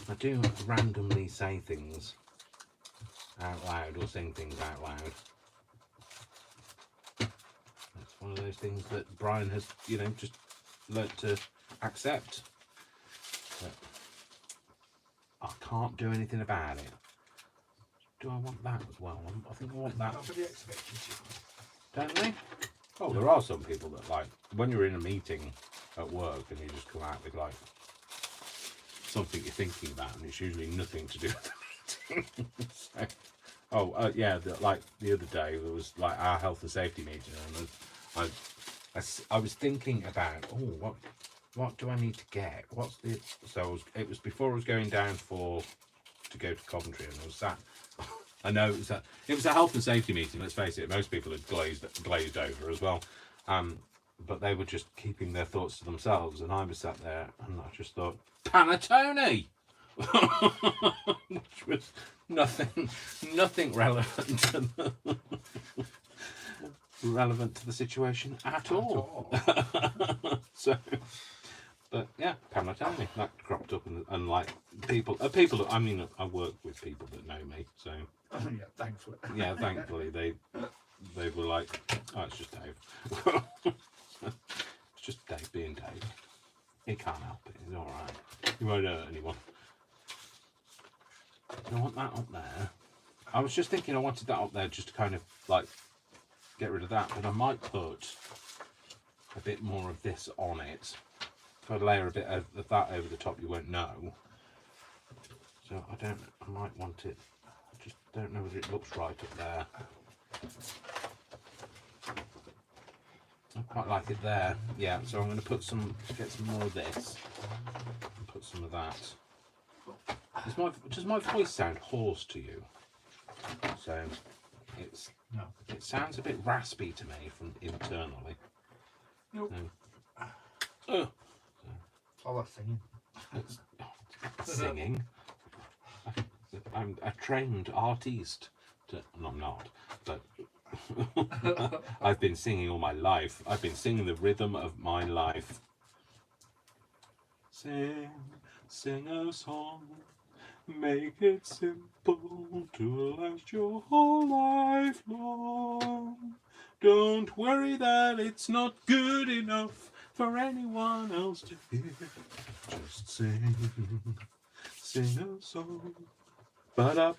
I do randomly say things out loud or sing things out loud. It's one of those things that Brian has, just learnt to accept. But I can't do anything about it. Do I want that as well? I think I want that. Nobody expected you. Don't they? Oh, there are some people that, like, when you're in a meeting at work and you just come out with, like, something you're thinking about, and it's usually nothing to do with the meeting. Yeah, like the other day, there was, like, our health and safety meeting, and I was thinking about, what do I need to get? It was before I was going down to go to Coventry, and I was sat. I know it was a health and safety meeting. Let's face it, most people had glazed over as well, but they were just keeping their thoughts to themselves, and I was sat there, and I just thought, Panettone, which was nothing relevant to the situation at all. So. But yeah, Panettone, that cropped up, and like people. I mean, I work with people that know me, so Yeah, thankfully. Yeah, thankfully they were like, oh, it's just Dave. It's just Dave being Dave. He can't help it. He's all right. He won't hurt anyone. I want that up there. I was just thinking I wanted that up there just to kind of like get rid of that, but I might put a bit more of this on it. If I layer a bit of that over the top, you won't know. So I might want it. I just don't know whether it looks right up there. I quite like it there. Yeah, so I'm going to get some more of this and put some of that. Does my voice sound hoarse to you? So No. It sounds a bit raspy to me from internally. Nope. So, All that singing. it's singing. I'm a trained artiste. No, I'm not, but I've been singing all my life. I've been singing the rhythm of my life. Sing, sing a song, make it simple to last your whole life long. Don't worry that it's not good enough for anyone else to hear. Just sing, sing a song. Oh no,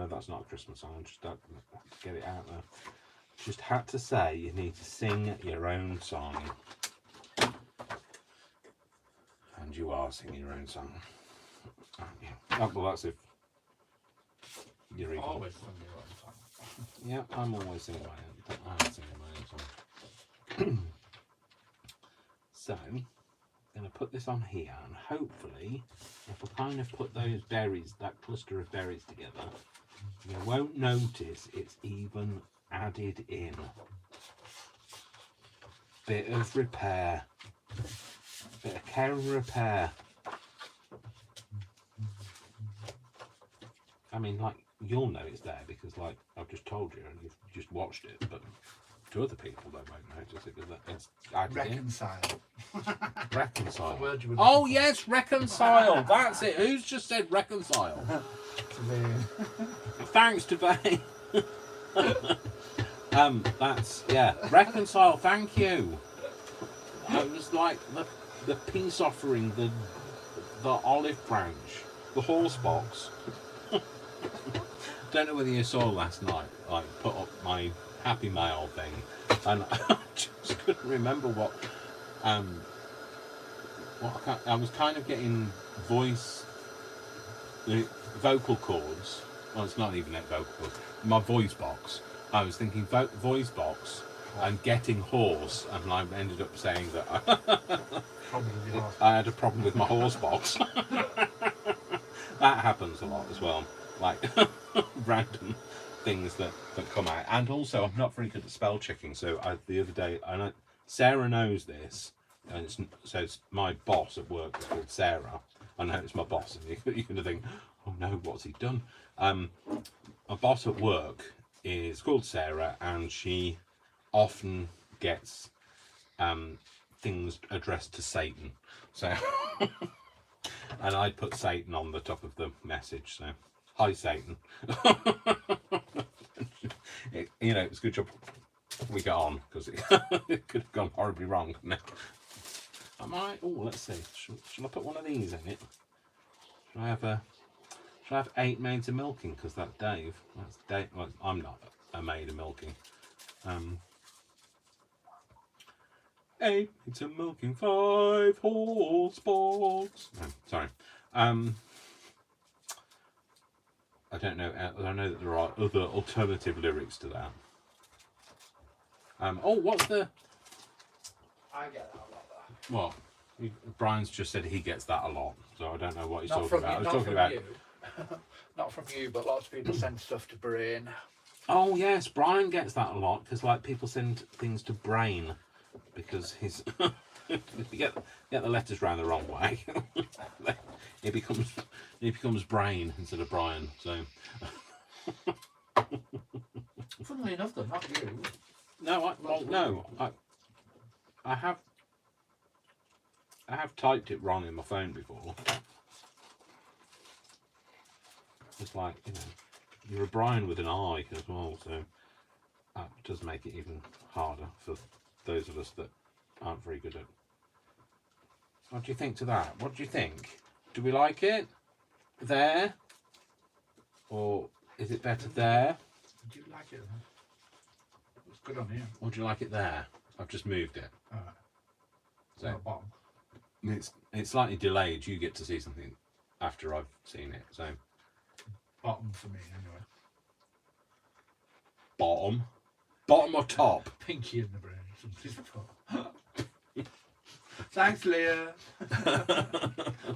that's not a Christmas song. Just had to get it out there. Just had to say you need to sing your own song. And you are singing your own song, aren't you? Oh, well, that's if you're even. Always sing your own song. Yeah, I'm always singing my own. I'm singing my own song. So, I'm going to put this on here, and hopefully, if I kind of put those berries, that cluster of berries together, you won't notice it's even added in. Bit of repair. Bit of care and repair. I mean, like, you'll know it's there because, like, I've just told you and you've just watched it, but to other people, they won't notice it because it's added Reconcile. Reconcile. The word you would Oh, look for. yes, reconcile. That's it. Who's just said reconcile? Thanks to Vane. That's, yeah, reconcile. Thank you. It was like the peace offering, the olive branch, the horse box. Don't know whether you saw last night. I put up my Happy Mail thing, and I just couldn't remember what I was kind of getting vocal cords. Well, it's not even vocal cords. My voice box. I was thinking voice box and getting horse, and I ended up saying that I had a problem with my horse box. That happens a lot as well, like random things that come out. And also, I'm not very good at spell checking, so the other day, Sarah knows this, and it's my boss at work is called Sarah. I know it's my boss, and you're going to think, oh no, what's he done? My boss at work is called Sarah, and she often gets things addressed to Satan. So, and I put Satan on the top of the message. So, hi Satan. It's a good job we got on because it could have gone horribly wrong. Now, let's see. Shall I put one of these in it? Shall I have 8 maids of milking? Because that's Dave. That's Dave. Well, I'm not a maid of milking. 8 maids of milking, 5 horse box. No, sorry. I don't know. I know that there are other alternative lyrics to that. What's the? I get that a lot. Well, Brian's just said he gets that a lot, so I don't know what he's Not talking from about. you, I was not talking from about. you. Not from you, but lots of people send stuff to Brain. Oh yes, Brian gets that a lot because like people send things to Brain because he's you get the letters round the wrong way. it becomes Brain instead of Brian. So. Funnily enough, though, not you. I have typed it wrong in my phone before. It's like, you're a Brian with an I as well, so that does make it even harder for those of us that aren't very good at. What do you think to that? What do you think? Do we like it? There? Or is it better there? Do you like it? It's good on here. Or do you like it there? I've just moved it. So No bottom. it's slightly delayed. You get to see something after I've seen it. So Bottom for me, anyway. bottom or top? Pinky in the brain. Somebody's put. Thanks, Leah.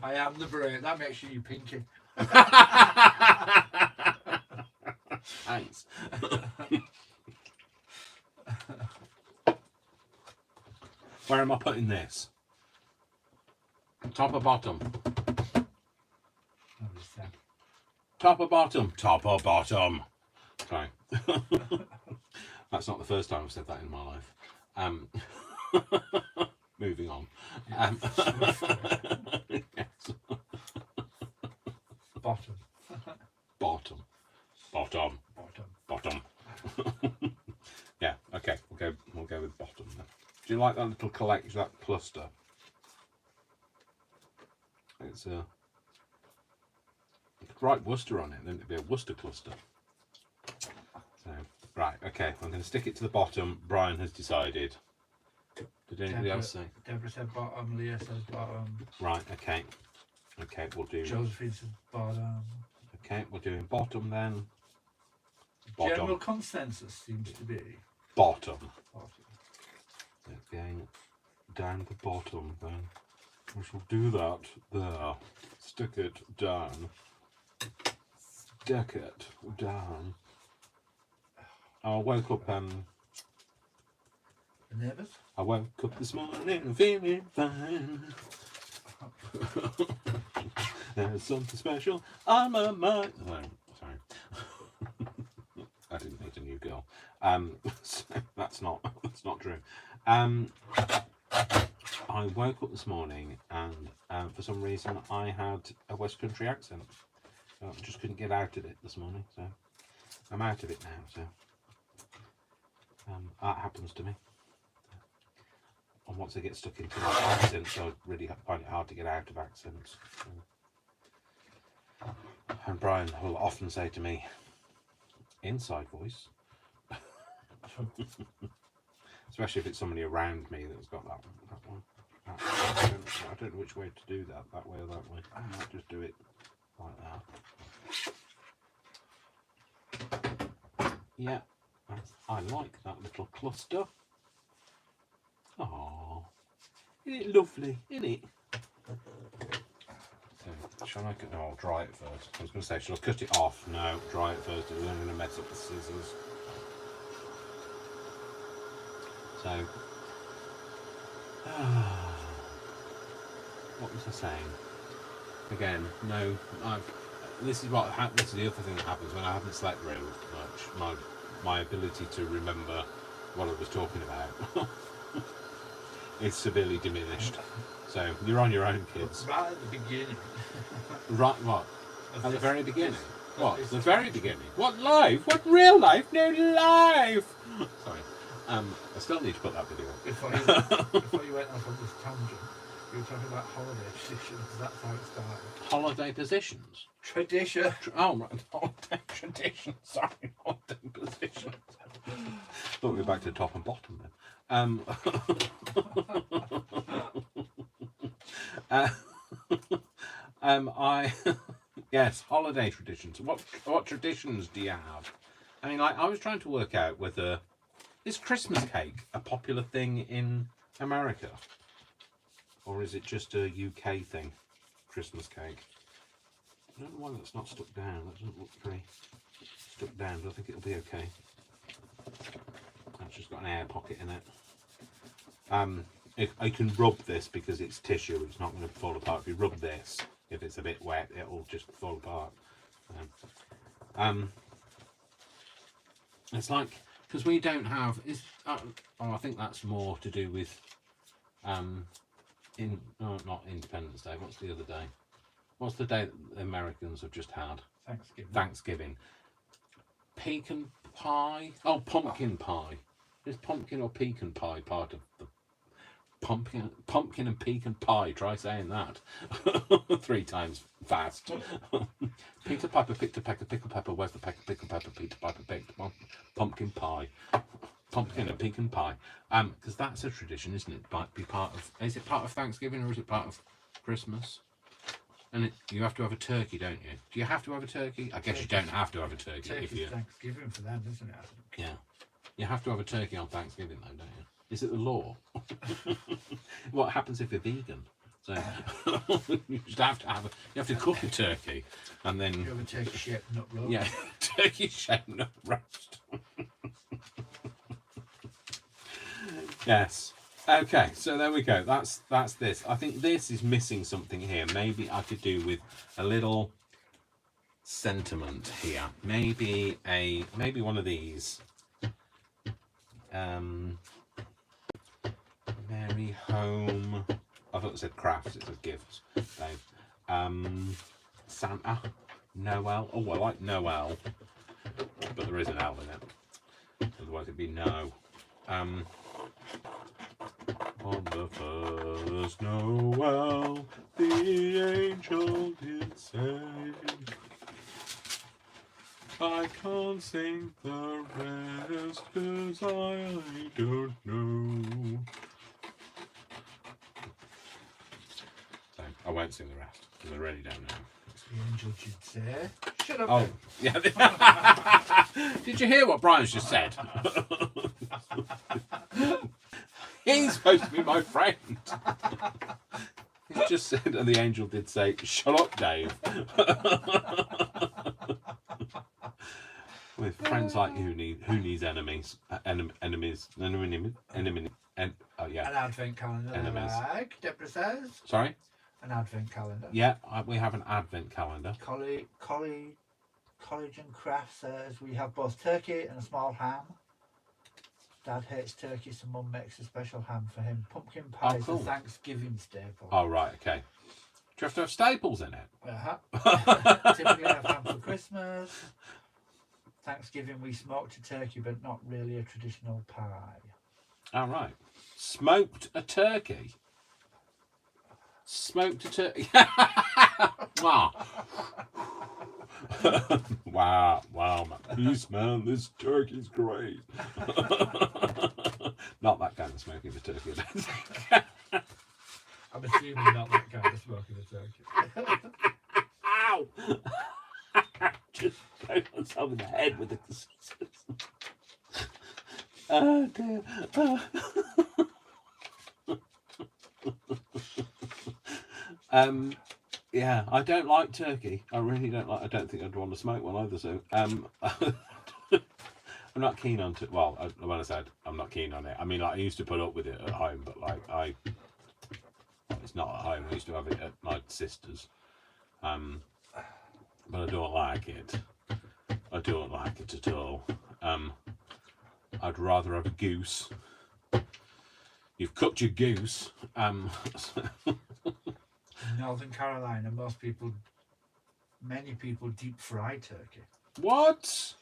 I am the brain. That makes you pinky. Thanks. Where am I putting this? Top or bottom? That was sad. Top or bottom? Top or bottom? Sorry. That's not the first time I've said that in my life. Moving on. Yes. Bottom. Bottom. Bottom. Bottom. Bottom. Yeah, okay, we'll go with bottom then. Do you like that little collection, that cluster? It's a write Worcester on it, then it'd be a Worcester cluster. So right, okay, I'm going to stick it to the bottom. Brian has decided. Did anybody else say? Deborah said bottom. Leah says bottom. Right, okay, we'll do. Josephine says bottom. Okay, we're doing bottom then. Bottom. General consensus seems to be Bottom. bottom. Again, down the bottom then. We shall do that there. Stick it down. Stick it down. I woke up Nervous? I woke up this morning feeling fine. There's something special on my mind. Oh, sorry. I didn't need a new girl. So that's not true. I woke up this morning and for some reason I had a West Country accent. So I just couldn't get out of it this morning. So I'm out of it now. So that happens to me. And once I get stuck into accents, I really find it hard to get out of accents. And Brian will often say to me, inside voice. Especially if it's somebody around me that's got that one. I don't know which way to do that way or that way. I might just do it like that. Yeah, I like that little cluster. Oh, isn't it lovely, isn't it? So, shall I cut? No, I'll dry it first. I was going to say, shall I cut it off? No, dry it first. I'm going to mess up the scissors. So, what was I saying? Again, no. This is the other thing that happens when I haven't slept very much. My ability to remember what I was talking about is severely diminished. So you're on your own, kids. Right at the beginning. Right, what? At the very beginning? What? The very beginning? What live? What real life? No live! Sorry. I still need to put that video up. Before you went off on this tangent, you were talking about holiday traditions. That's how it started. Holiday positions? Tradition. Oh, right. Holiday traditions. Sorry, holiday positions. Thought we were back to top and bottom then. Yes, holiday traditions. What traditions do you have? I mean, like, I was trying to work out whether is Christmas cake a popular thing in America, or is it just a UK thing? Christmas cake. I don't know why that's not stuck down. That doesn't look very stuck down, but I think it'll be okay. That's just got an air pocket in it. I can rub this because it's tissue. It's not going to fall apart. If you rub this, if it's a bit wet, it'll just fall apart. It's like, because we don't have. I think that's more to do with not Independence Day. What's the other day? What's the day that the Americans have just had? Thanksgiving. Pecan pie. Oh, pumpkin pie. Is pumpkin or pecan pie part of the pumpkin and pecan pie? Try saying that 3 times fast. Peter Piper picked a peck of pickled pepper. Where's the peck of pickled pepper? Peter Piper picked pumpkin pie. Pumpkin and pecan pie. Because that's a tradition, isn't it? Be part of. Is it part of Thanksgiving or is it part of Christmas? And you have to have a turkey, don't you? Do you have to have a turkey? I guess you don't have to have a turkey if you. Thanksgiving for them, isn't it? Yeah, you have to have a turkey on Thanksgiving, though, don't you? Is it the law? What happens if you're vegan? So you just have to have. You have to cook a turkey, and then You have a turkey shaped nut roast. yeah, turkey shaped nut roast. Yes. Okay, so there we go. That's this. I think this is missing something here. Maybe I could do with a little sentiment here. Maybe one of these. Mary home. I thought it said crafts. It said gifts. Dave. Santa. Noel. Oh, I like Noel, but there is an L in it. Otherwise it'd be no. On the first Noel, the angel did say, I can't sing the rest 'cause I don't know. So I won't sing the rest because I really don't know. The angel should say. Shut up. Oh, yeah. Did you hear what Brian's just said? He's supposed to be my friend. He's just said, and the angel did say, shut up, Dave. With friends like you, who needs enemies? Enemies. Oh, yeah. An advent calendar, Enemies. like Deborah says. Sorry? An advent calendar. Yeah, we have an advent calendar. College and Craft says we have both turkey and a small ham. Dad hates turkey, so Mum makes a special ham for him. Pumpkin pie is cool. a Thanksgiving staple. Oh, right, okay. Do you have to have staples in it? Typically have ham for Christmas. Thanksgiving we smoked a turkey, but not really a traditional pie. All right. Smoked a turkey. Smoked a turkey. Wow. Wow, man. Peace, man. This turkey's great. Not that kind of smoking the turkey. I'm assuming not that kind of smoking a turkey. Ow! Just poke myself in the head with the scissors. Oh dear. Yeah, I don't like turkey. I really don't like. I don't think I'd want to smoke one either. So, I'm not keen on it. Well, when I said I'm not keen on it, I mean like I used to put up with it at home, but like it's not at home. I used to have it at my sister's, but I don't like it. I don't like it at all. I'd rather have a goose. You've cooked your goose. In Northern Carolina, many people deep fry turkey. What?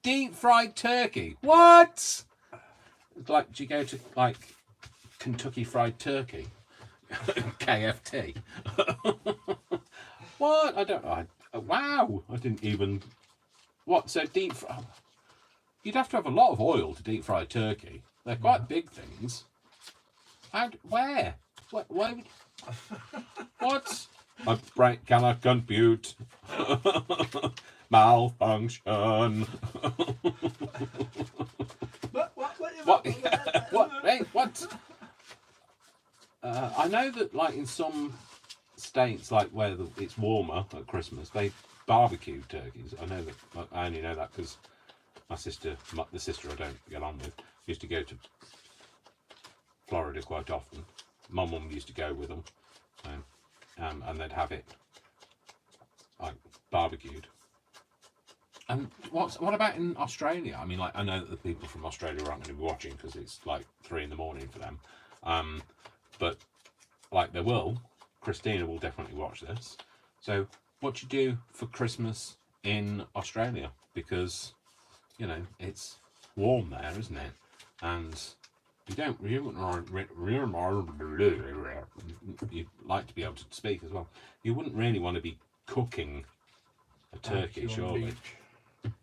Deep fried turkey? What? Like, do you go to like Kentucky Fried Turkey? KFT? What? I don't. Wow! I didn't even. What? So deep? You'd have to have a lot of oil to deep fry turkey. They're quite big things. Where? What? Why would? What? My brain cannot compute. Malfunction. What? Hey, what? I know that, like in some states, like where it's warmer at Christmas, they barbecue turkeys. I know that. I only know that because my sister, the sister I don't get on with, used to go to Florida quite often. My mum used to go with them, and they'd have it like barbecued. And what about in Australia? I mean, like I know that the people from Australia aren't going to be watching because it's like 3 in the morning for them. But like they will. Christina will definitely watch this. So, what do you do for Christmas in Australia? Because you know it's warm there, isn't it? And you'd like to be able to speak as well. You wouldn't really want to be cooking a turkey, surely.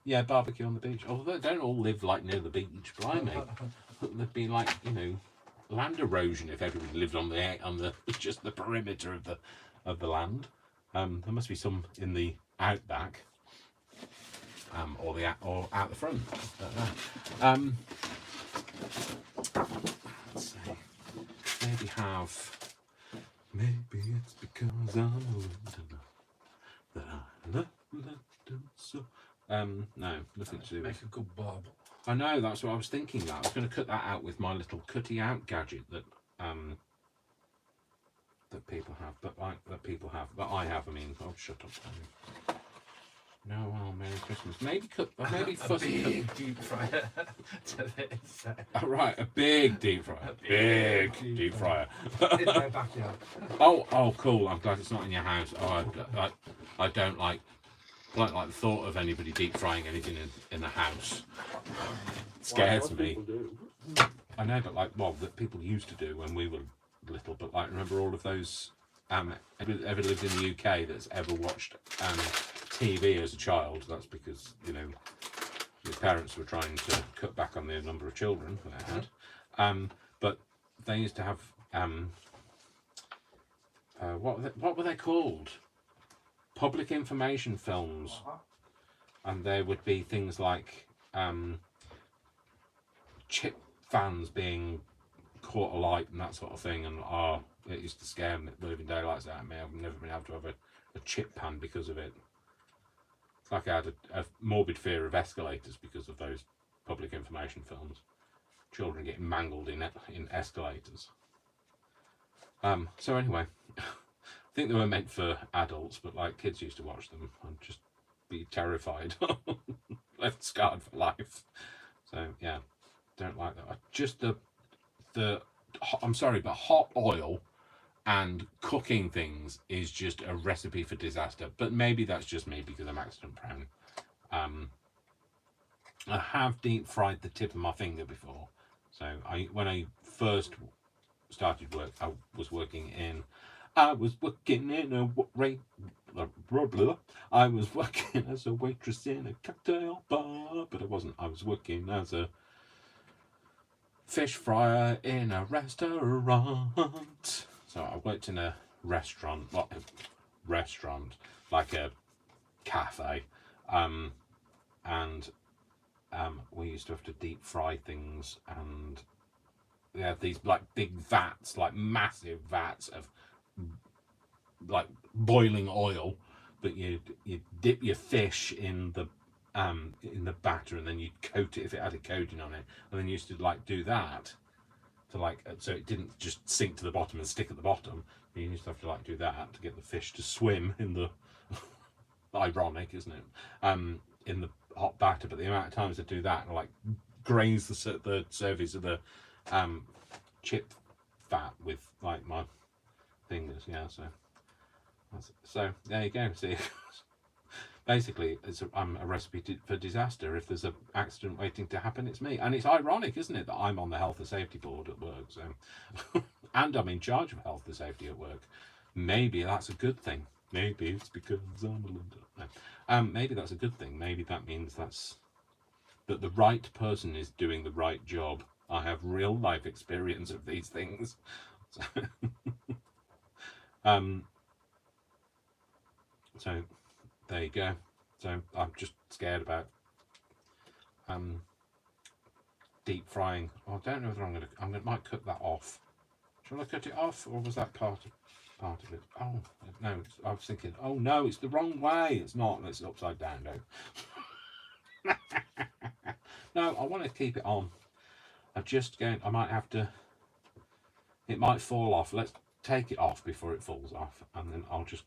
Yeah, barbecue on the beach. Although they don't all live like near the beach, blimey. There'd be like, you know, land erosion if everybody lived on the just the perimeter of the land. There must be some in the outback. Or out the front. Let's see. Maybe it's because I love that I love London so. No, nothing to do with. Make a good bob. I know, that's what I was thinking. That I was going to cut that out with my little cutty out gadget that that people have, that I have. I mean, oh, shut up, Tony. No, well, Merry Christmas. Maybe maybe fussy big deep fryer to the inside. Oh, right, a big deep fryer. Big deep fryer. In my backyard. Oh, cool. I'm glad it's not in your house. Oh, I don't like the thought of anybody deep frying anything in the house. It scares me. I know, but that people used to do when we were little. But remember all of those? Ever lived in the UK that's ever watched TV as a child? That's because your parents were trying to cut back on the number of children they had. But they used to have what were they called? Public information films. And there would be things like chip fans being caught alight and that sort of thing, and it used to scare me, the living daylights out of me. I've never been able to have a chip pan because of it. It's like I had a morbid fear of escalators because of those public information films. Children getting mangled in escalators. So anyway, I think they were meant for adults, but kids used to watch them and just be terrified, left scarred for life. So yeah, don't like that. Just I'm sorry, but hot oil and cooking things is just a recipe for disaster. But maybe that's just me because I'm accident prone. I have deep fried the tip of my finger before. So when I first started work, I was working in a I was working as a waitress in a cocktail bar, but I wasn't. I was working as a fish fryer in a restaurant. So I worked in a restaurant, like a cafe, and we used to have to deep fry things, and they had these big vats, massive vats of boiling oil, but you dip your fish in the batter, and then you'd coat it if it had a coating on it, and then you used to do that to so it didn't just sink to the bottom and stick at the bottom. You used to have to do that to get the fish to swim in the ironic, isn't it, in the hot batter. But the amount of times I do that and graze the surface of the chip fat with my fingers, so there you go. See, basically it's a recipe for disaster. If there's an accident waiting to happen, it's me. And it's ironic, isn't it, that I'm on the health and safety board at work, so and I'm in charge of health and safety at work. Maybe that's a good thing. Maybe it's because I'm a Linda. No. Maybe that's a good thing. Maybe that means that the right person is doing the right job. I have real life experience of these things. So, so there you go. So I'm just scared about deep frying. I don't know whether I might cut that off. Shall I cut it off, or was that part of it? Oh no, I was thinking, oh no, it's the wrong way. It's not. It's upside down. No. No, I want to keep it on. I might have to. It might fall off. Let's take it off before it falls off, and then I'll just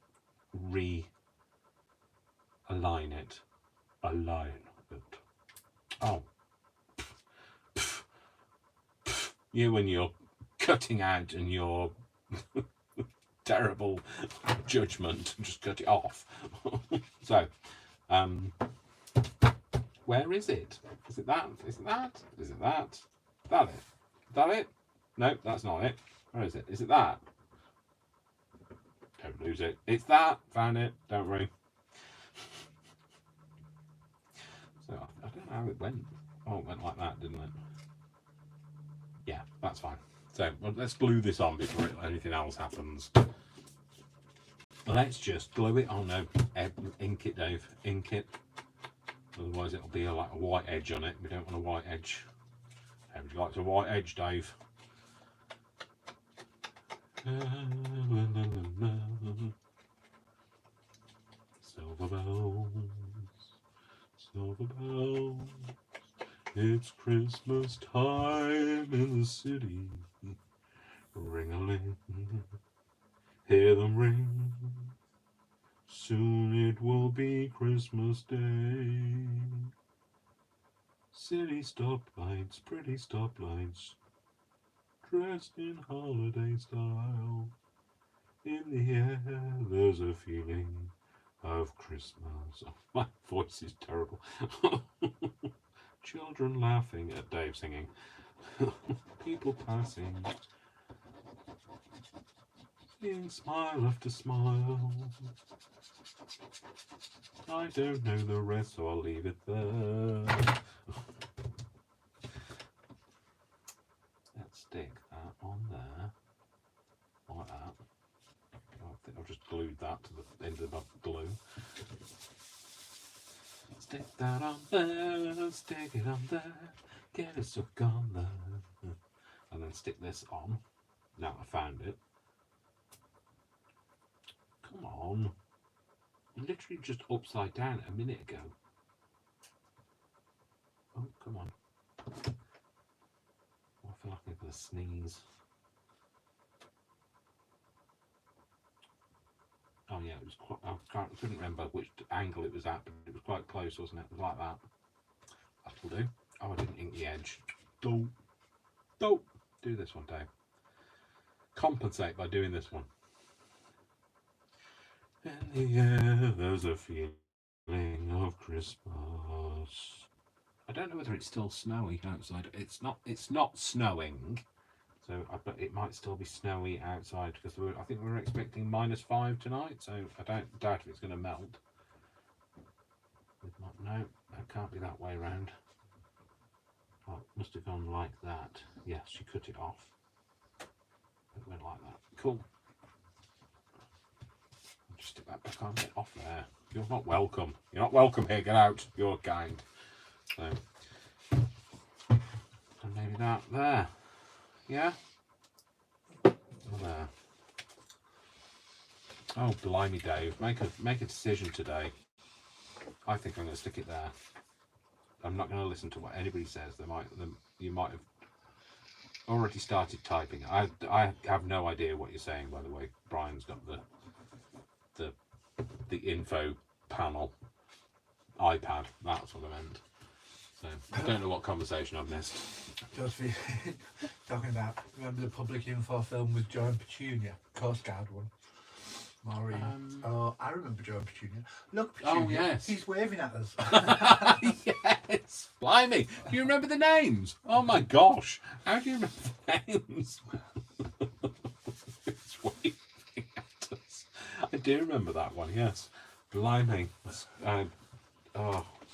align it. Oh. You and your cutting out and your terrible judgment. Just cut it off. So, where is it? Is it that? Is it that? Is it that? Is that it? Is that it? No, that's not it. Where is it? Is it that? Don't lose it. It's that. Found it. Don't worry. So I don't know how it went. Oh, it went like that, didn't it? Yeah, that's fine. So let's glue this on before anything else happens. Let's just glue it on. No, ink it, Dave. Ink it. Otherwise it'll be like a white edge on it. We don't want a white edge. Everybody likes a white edge, Dave. Silver bells, silver bells, It's Christmas time in the city. Ring-a-ling, hear them ring. Soon it will be Christmas Day. City stoplights, pretty stoplights, dressed in holiday style. In the air, there's a feeling of Christmas. Oh, my voice is terrible. Children laughing at Dave singing. People passing. Seeing smile after smile. I don't know the rest, so I'll leave it there. Let's stick that on there. Like that. I think I've just glued that to the end of my glue. Stick that on there, stick it on there, get it stuck on there. And then stick this on. Now I found it. Come on. Literally just upside down a minute ago. Oh, come on. I feel like I'm going to sneeze. Oh yeah, it was quite, I couldn't remember which angle it was at, but it was quite close, wasn't it? It was like that. That'll do. Oh, I didn't ink the edge. Don't do this one, Dave. Compensate by doing this one. In the air, there's a feeling of Christmas. I don't know whether it's still snowy outside. It's not snowing, so but it might still be snowy outside because I think we were expecting -5 tonight. So I don't doubt if it's going to melt. No, that can't be that way round. Oh, it must have gone like that. Yes, she cut it off. It went like that. Cool. Just stick that back on. Get off there. You're not welcome. You're not welcome here. Get out. You're kind. So, and maybe that there. Yeah. There. Oh, blimey, Dave. Make a decision today. I think I'm going to stick it there. I'm not going to listen to what anybody says. You might have already started typing. I have no idea what you're saying, by the way. Brian's got the info panel iPad. That's what I meant. So I don't know what conversation I've missed. Just talking about, remember the public info film with Joe and Petunia, Coast Guard one. Maureen. Oh, I remember Joe and Petunia. Look, Petunia, oh yes, he's waving at us. Yes, blimey! Do you remember the names? Oh my gosh, how do you remember the names? It's waving at us. I do remember that one. Yes, blimey.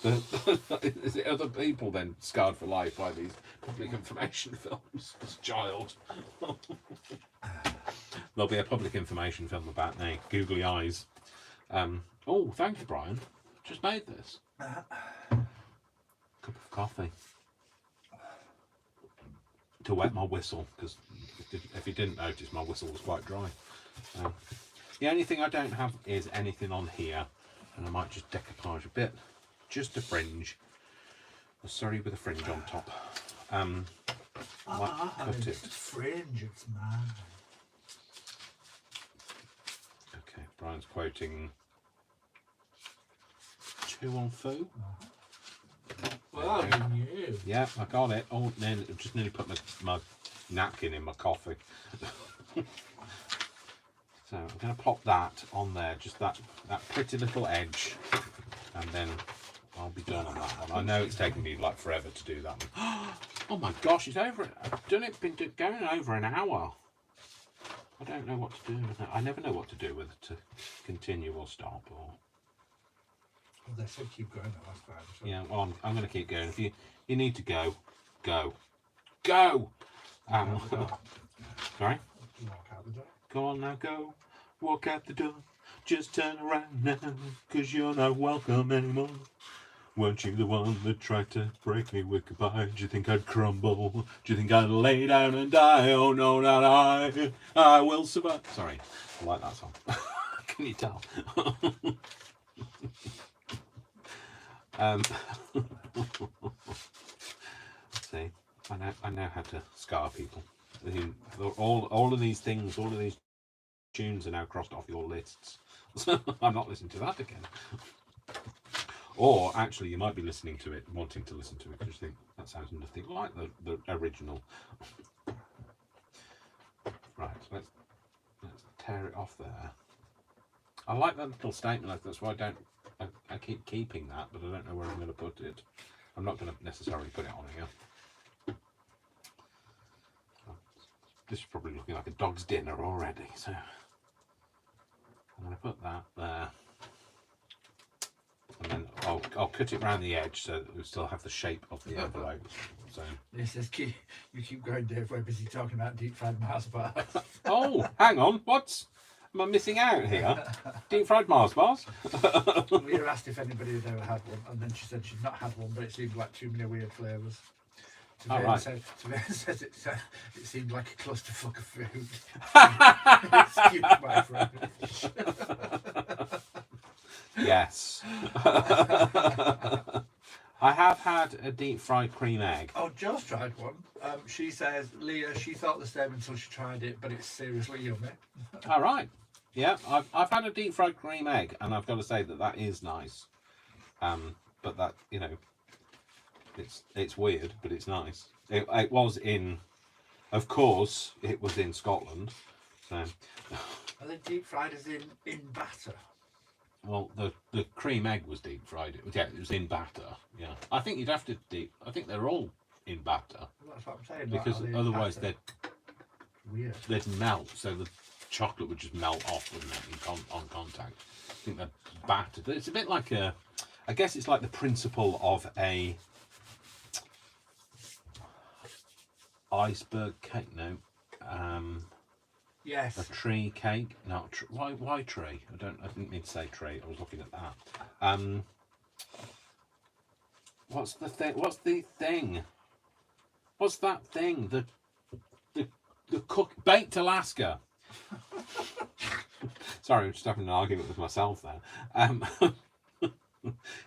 Is it other people then scarred for life by these public information films as a child? There'll be a public information film about me. Googly eyes. Oh, thank you, Brian. Just made this. Cup of coffee. To wet my whistle, because if you didn't notice, my whistle was quite dry. The only thing I don't have is anything on here, and I might just decoupage a bit. Just a fringe. Sorry, with a fringe on top. Cut it. Fringe, it's mine. Okay, Brian's quoting Tu en feu. Well, you. Yeah, I got it. Oh, then just nearly put my napkin in my coffee. So I'm going to plop that on there, just that pretty little edge, and then I'll be done on that one. I know it's taken me like forever to do that one. Oh my gosh, it's over. I've done it. Been going over an hour. I don't know what to do with it. I never know what to do with it, to continue or stop or. Well, they said keep going the last time. So. Yeah, well, I'm going to keep going. If you need to go. Sorry. Walk out the door. Go on now, go. Walk out the door. Just turn around now, 'cause you're not welcome anymore. Weren't you the one that tried to break me with goodbye? Do you think I'd crumble? Do you think I'd lay down and die? Oh no, not I will survive. Sorry, I like that song. Can you tell? See, I know how to scar people. All of these things, all of these tunes are now crossed off your lists. So I'm not listening to that again. Or actually, you might be listening to it, wanting to listen to it, because you think that sounds nothing like the original. Right, so let's tear it off there. I like that little statement. That's why I keep keeping that, but I don't know where I'm going to put it. I'm not going to necessarily put it on here. This is probably looking like a dog's dinner already, so I'm going to put that there. And then I'll cut it around the edge so that we still have the shape of the envelope. So It says, you keep going, Dave. We're busy talking about deep fried Mars bars. oh, hang on, am I missing out here? Deep fried Mars bars? We were asked if anybody had ever had one, and then she said she'd not had one, but it seemed like too many weird flavours. Taverne says it seemed like a clusterfuck of food. Excuse my French. Yes. I have had a deep fried cream egg. Oh, Jo's tried one. She says, Leah, she thought the same until she tried it, but it's seriously yummy. All right. Yeah, I've had a deep fried cream egg, and I've got to say that is nice. But that, you know, it's weird, but it's nice. It was in, of course, it was in Scotland. So. Are they deep fried as in batter? Well, the cream egg was deep fried. It was in batter. Yeah, I think you'd have to I think they're all in batter. That's what I'm saying. Because otherwise they'd melt. So the chocolate would just melt off, wouldn't it, on contact. I think they're battered. It's a bit like I guess it's like the principle of a iceberg cake. No. Yes. A tree cake? No. Why tree? I didn't mean to say tree. I was looking at that. What's the thing? What's the thing? What's that thing? The baked Alaska. Sorry, I'm just having an argument with myself there.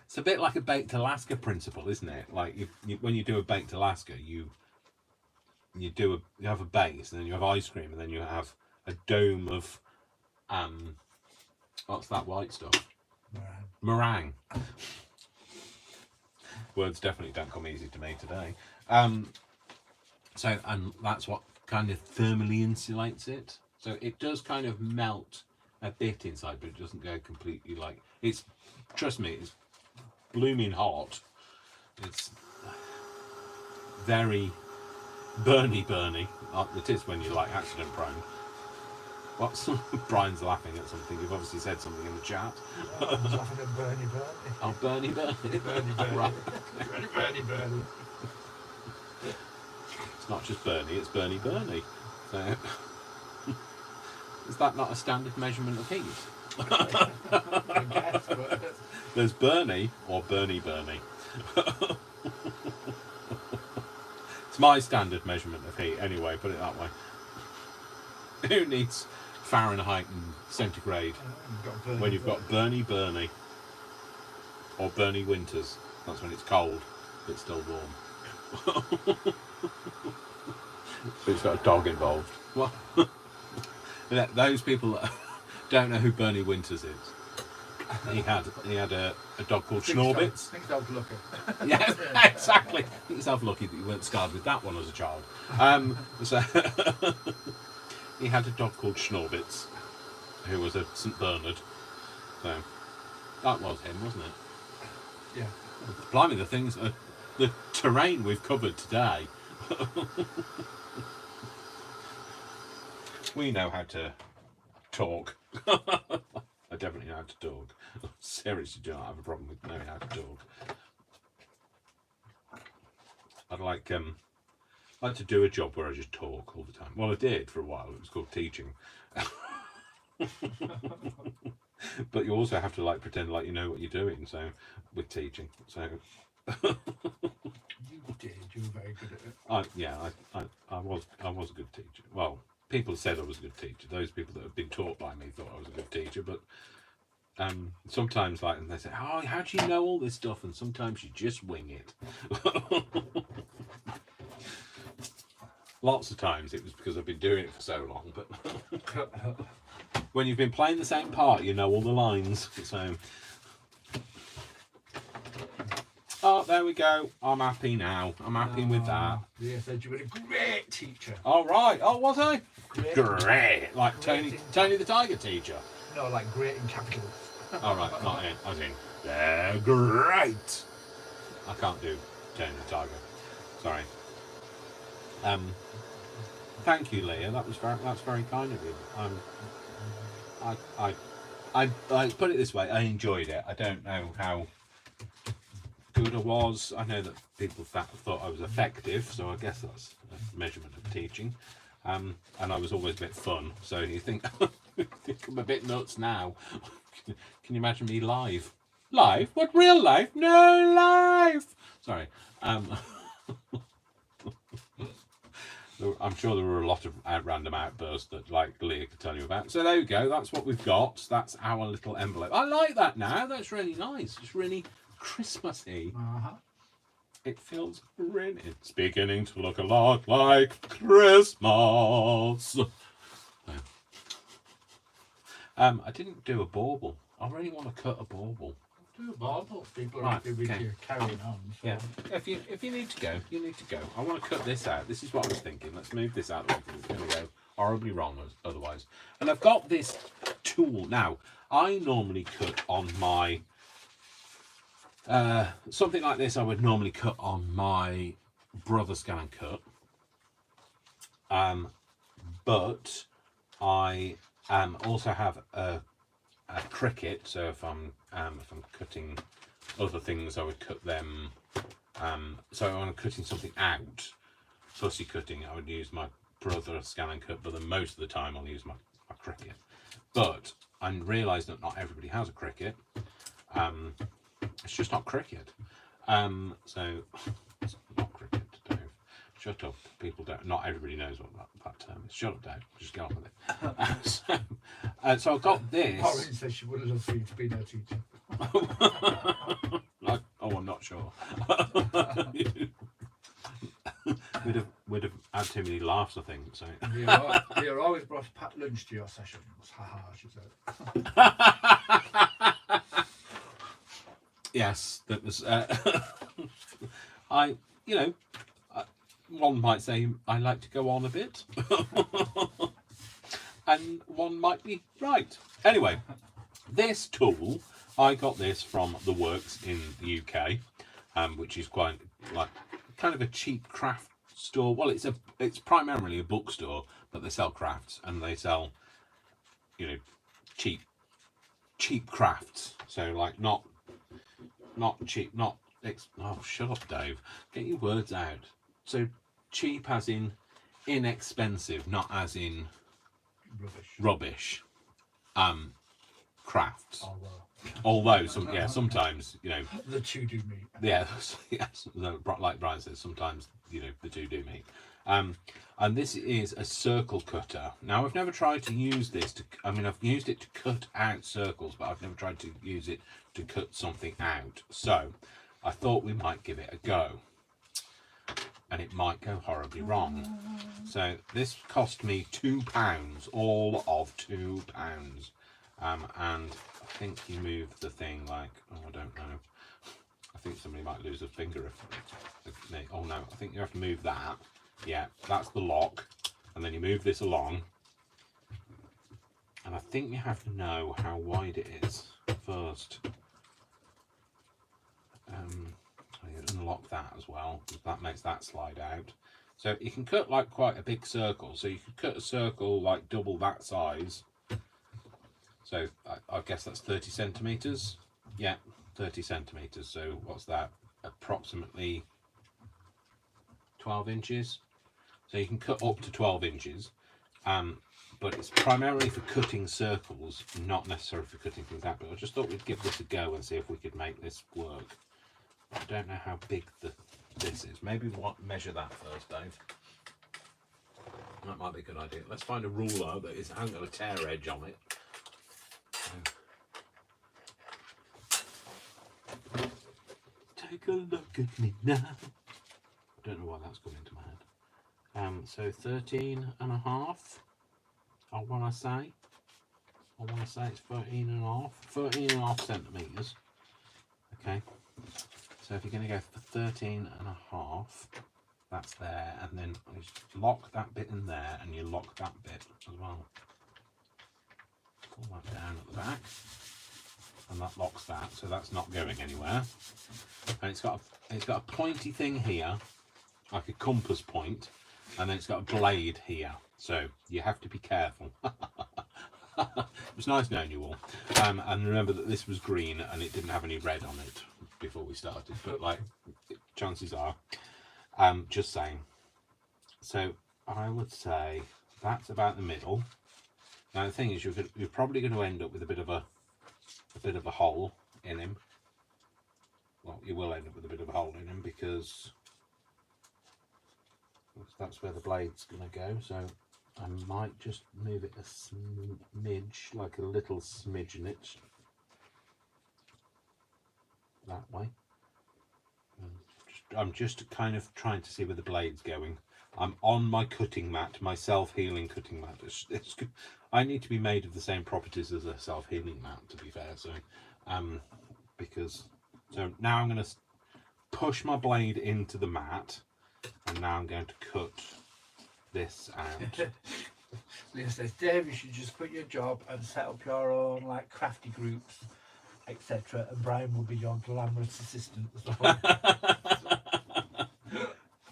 It's a bit like a baked Alaska principle, isn't it? Like when you do a baked Alaska, you have a base, and then you have ice cream, and then you have a dome of what's that white stuff? Meringue. Words definitely don't come easy to me today. So, and that's what kind of thermally insulates it. So it does kind of melt a bit inside, but it doesn't go completely like it's. Trust me, it's blooming hot. It's very burny. It is when you're like accident prone. What's Brian's laughing at something? You've obviously said something in the chat. I was laughing at Bernie. Oh, Bernie. Bernie. Right. Bernie. It's not just Bernie, it's Bernie. So, is that not a standard measurement of heat? I guess, but... There's Bernie or Bernie. It's my standard measurement of heat anyway, put it that way. Who needs Fahrenheit and centigrade when you've got Bernie or Bernie Winters? That's when it's cold but still warm. But it's got a dog involved. Well, those people that don't know who Bernie Winters is. He had a dog called Schnorbitz. Think dog's lucky. Yeah, exactly. Think yourself lucky that you weren't scarred with that one as a child. So he had a dog called Schnorbitz, who was a St Bernard. So that was him, wasn't it? Yeah. Blimey, the terrain we've covered today. We know how to talk. I definitely know how to talk. Seriously, do not have a problem with knowing how to talk. I'd like to do a job where I just talk all the time. Well, I did for a while. It was called teaching. But you also have to like pretend like you know what you're doing. So with teaching, so You did. You were very good at it. I was a good teacher. Well, people said I was a good teacher. Those people that have been taught by me thought I was a good teacher. But sometimes like they say, "Oh, how do you know all this stuff?" And sometimes you just wing it. Lots of times it was because I've been doing it for so long, but when you've been playing the same part, you know all the lines. So, oh, there we go. I'm happy now. I'm happy with that. Yeah, said you were a great teacher. All right. Oh, was I? Great. Great. Like Great. Tony the Tiger teacher. No, like great in capitals. All right, not in. As in, they're great. I can't do Tony the Tiger. Sorry. Thank you, Leah. That's very kind of you. I put it this way. I enjoyed it. I don't know how good I was. I know that people thought I was effective, so I guess that's a measurement of teaching. And I was always a bit fun. So you think, I'm a bit nuts now. Can you imagine me live? Live? What, real life? No, live! Sorry. I'm sure there were a lot of random outbursts that like Leah could tell you about. So there you go. That's what we've got. That's our little envelope. I like that now. That's really nice. It's really Christmassy. It feels really... It's beginning to look a lot like Christmas. I didn't do a bauble. I really want to cut a bauble. Do a bauble. People are Right, happy with okay. you carrying on. So. Yeah. If you need to go, you need to go. I want to cut this out. This is what I was thinking. Let's move this out. It's going to go horribly wrong otherwise. And I've got this tool now. I normally cut on my something like this. I would normally cut on my Brother Scan and Cut. But I also have a Cricut. So if I'm cutting other things, I would cut them. So when I'm cutting something out, fussy cutting, I would use my Brother Scan and Cut, but then most of the time I'll use my Cricut. But I realise that not everybody has a Cricut. It's just not Cricut. So it's not Cricut, Dave. Shut up. People don't. Not everybody knows what that term is. Shut up, Dave. Just get on with it. So I've got this. Maureen says she would love for you to be their teacher. I'm not sure. we'd have had too many laughs, I think. So You're always brought a packed lunch to your sessions. Haha, she said. Yes, that was. One might say I like to go on a bit, and one might be right. Anyway, this tool, I got this from The Works in the UK, which is quite like kind of a cheap craft store. Well, it's primarily a bookstore, but they sell crafts and they sell, cheap crafts. So like not cheap, oh, shut up, Dave. Get your words out. So cheap as in inexpensive, not as in rubbish. Crafts. Although sometimes the two do meet. Yeah, yes. Like Brian says, sometimes the two do meet. And this is a circle cutter. Now I've never tried to use this I've used it to cut out circles, but I've never tried to use it to cut something out. So I thought we might give it a go, and it might go horribly wrong. So this cost me £2, all of £2. And I think you move the thing like, I don't know. I think somebody might lose a finger oh no, I think you have to move that. Yeah, that's the lock. And then you move this along. And I think you have to know how wide it is first. You unlock that as well. That makes that slide out. So you can cut like quite a big circle. So you could cut a circle like double that size. So I guess that's 30 centimetres. Yeah, 30 centimetres. So what's that? Approximately 12 inches. So you can cut up to 12 inches. But it's primarily for cutting circles, not necessarily for cutting things out. But I just thought we'd give this a go and see if we could make this work. I don't know how big this is. Maybe we'll measure that first, Dave. That might be a good idea. Let's find a ruler that hasn't got a tear edge on it. Take a look at me now. I don't know why that's come into my So 13.5. I want to say it's 13.5 centimeters. Okay, so if you're going to go for 13.5, that's there, and then you just lock that bit in there, and you lock that bit as well. Pull that down at the back, and that locks that, so that's not going anywhere. And it's got a pointy thing here, like a compass point, and then it's got a blade here, so you have to be careful. It was nice knowing you all, and remember that this was green and it didn't have any red on it before we started, but like chances are, just saying. So I would say that's about the middle. Now the thing is, you're probably going to end up with a bit of a hole in him. Well, you will end up with a bit of a hole in him because that's where the blade's going to go. So I might just move it a smidge, like a little smidge in it, that way. I'm just kind of trying to see where the blade's going. I'm on my cutting mat, my self-healing cutting mat. I need to be made of the same properties as a self-healing mat, to be fair. So, so now I'm going to push my blade into the mat, and now I'm going to cut this out. Leah says, Dave, you should just quit your job and set up your own like crafty groups, etc. And Brian will be your glamorous assistant.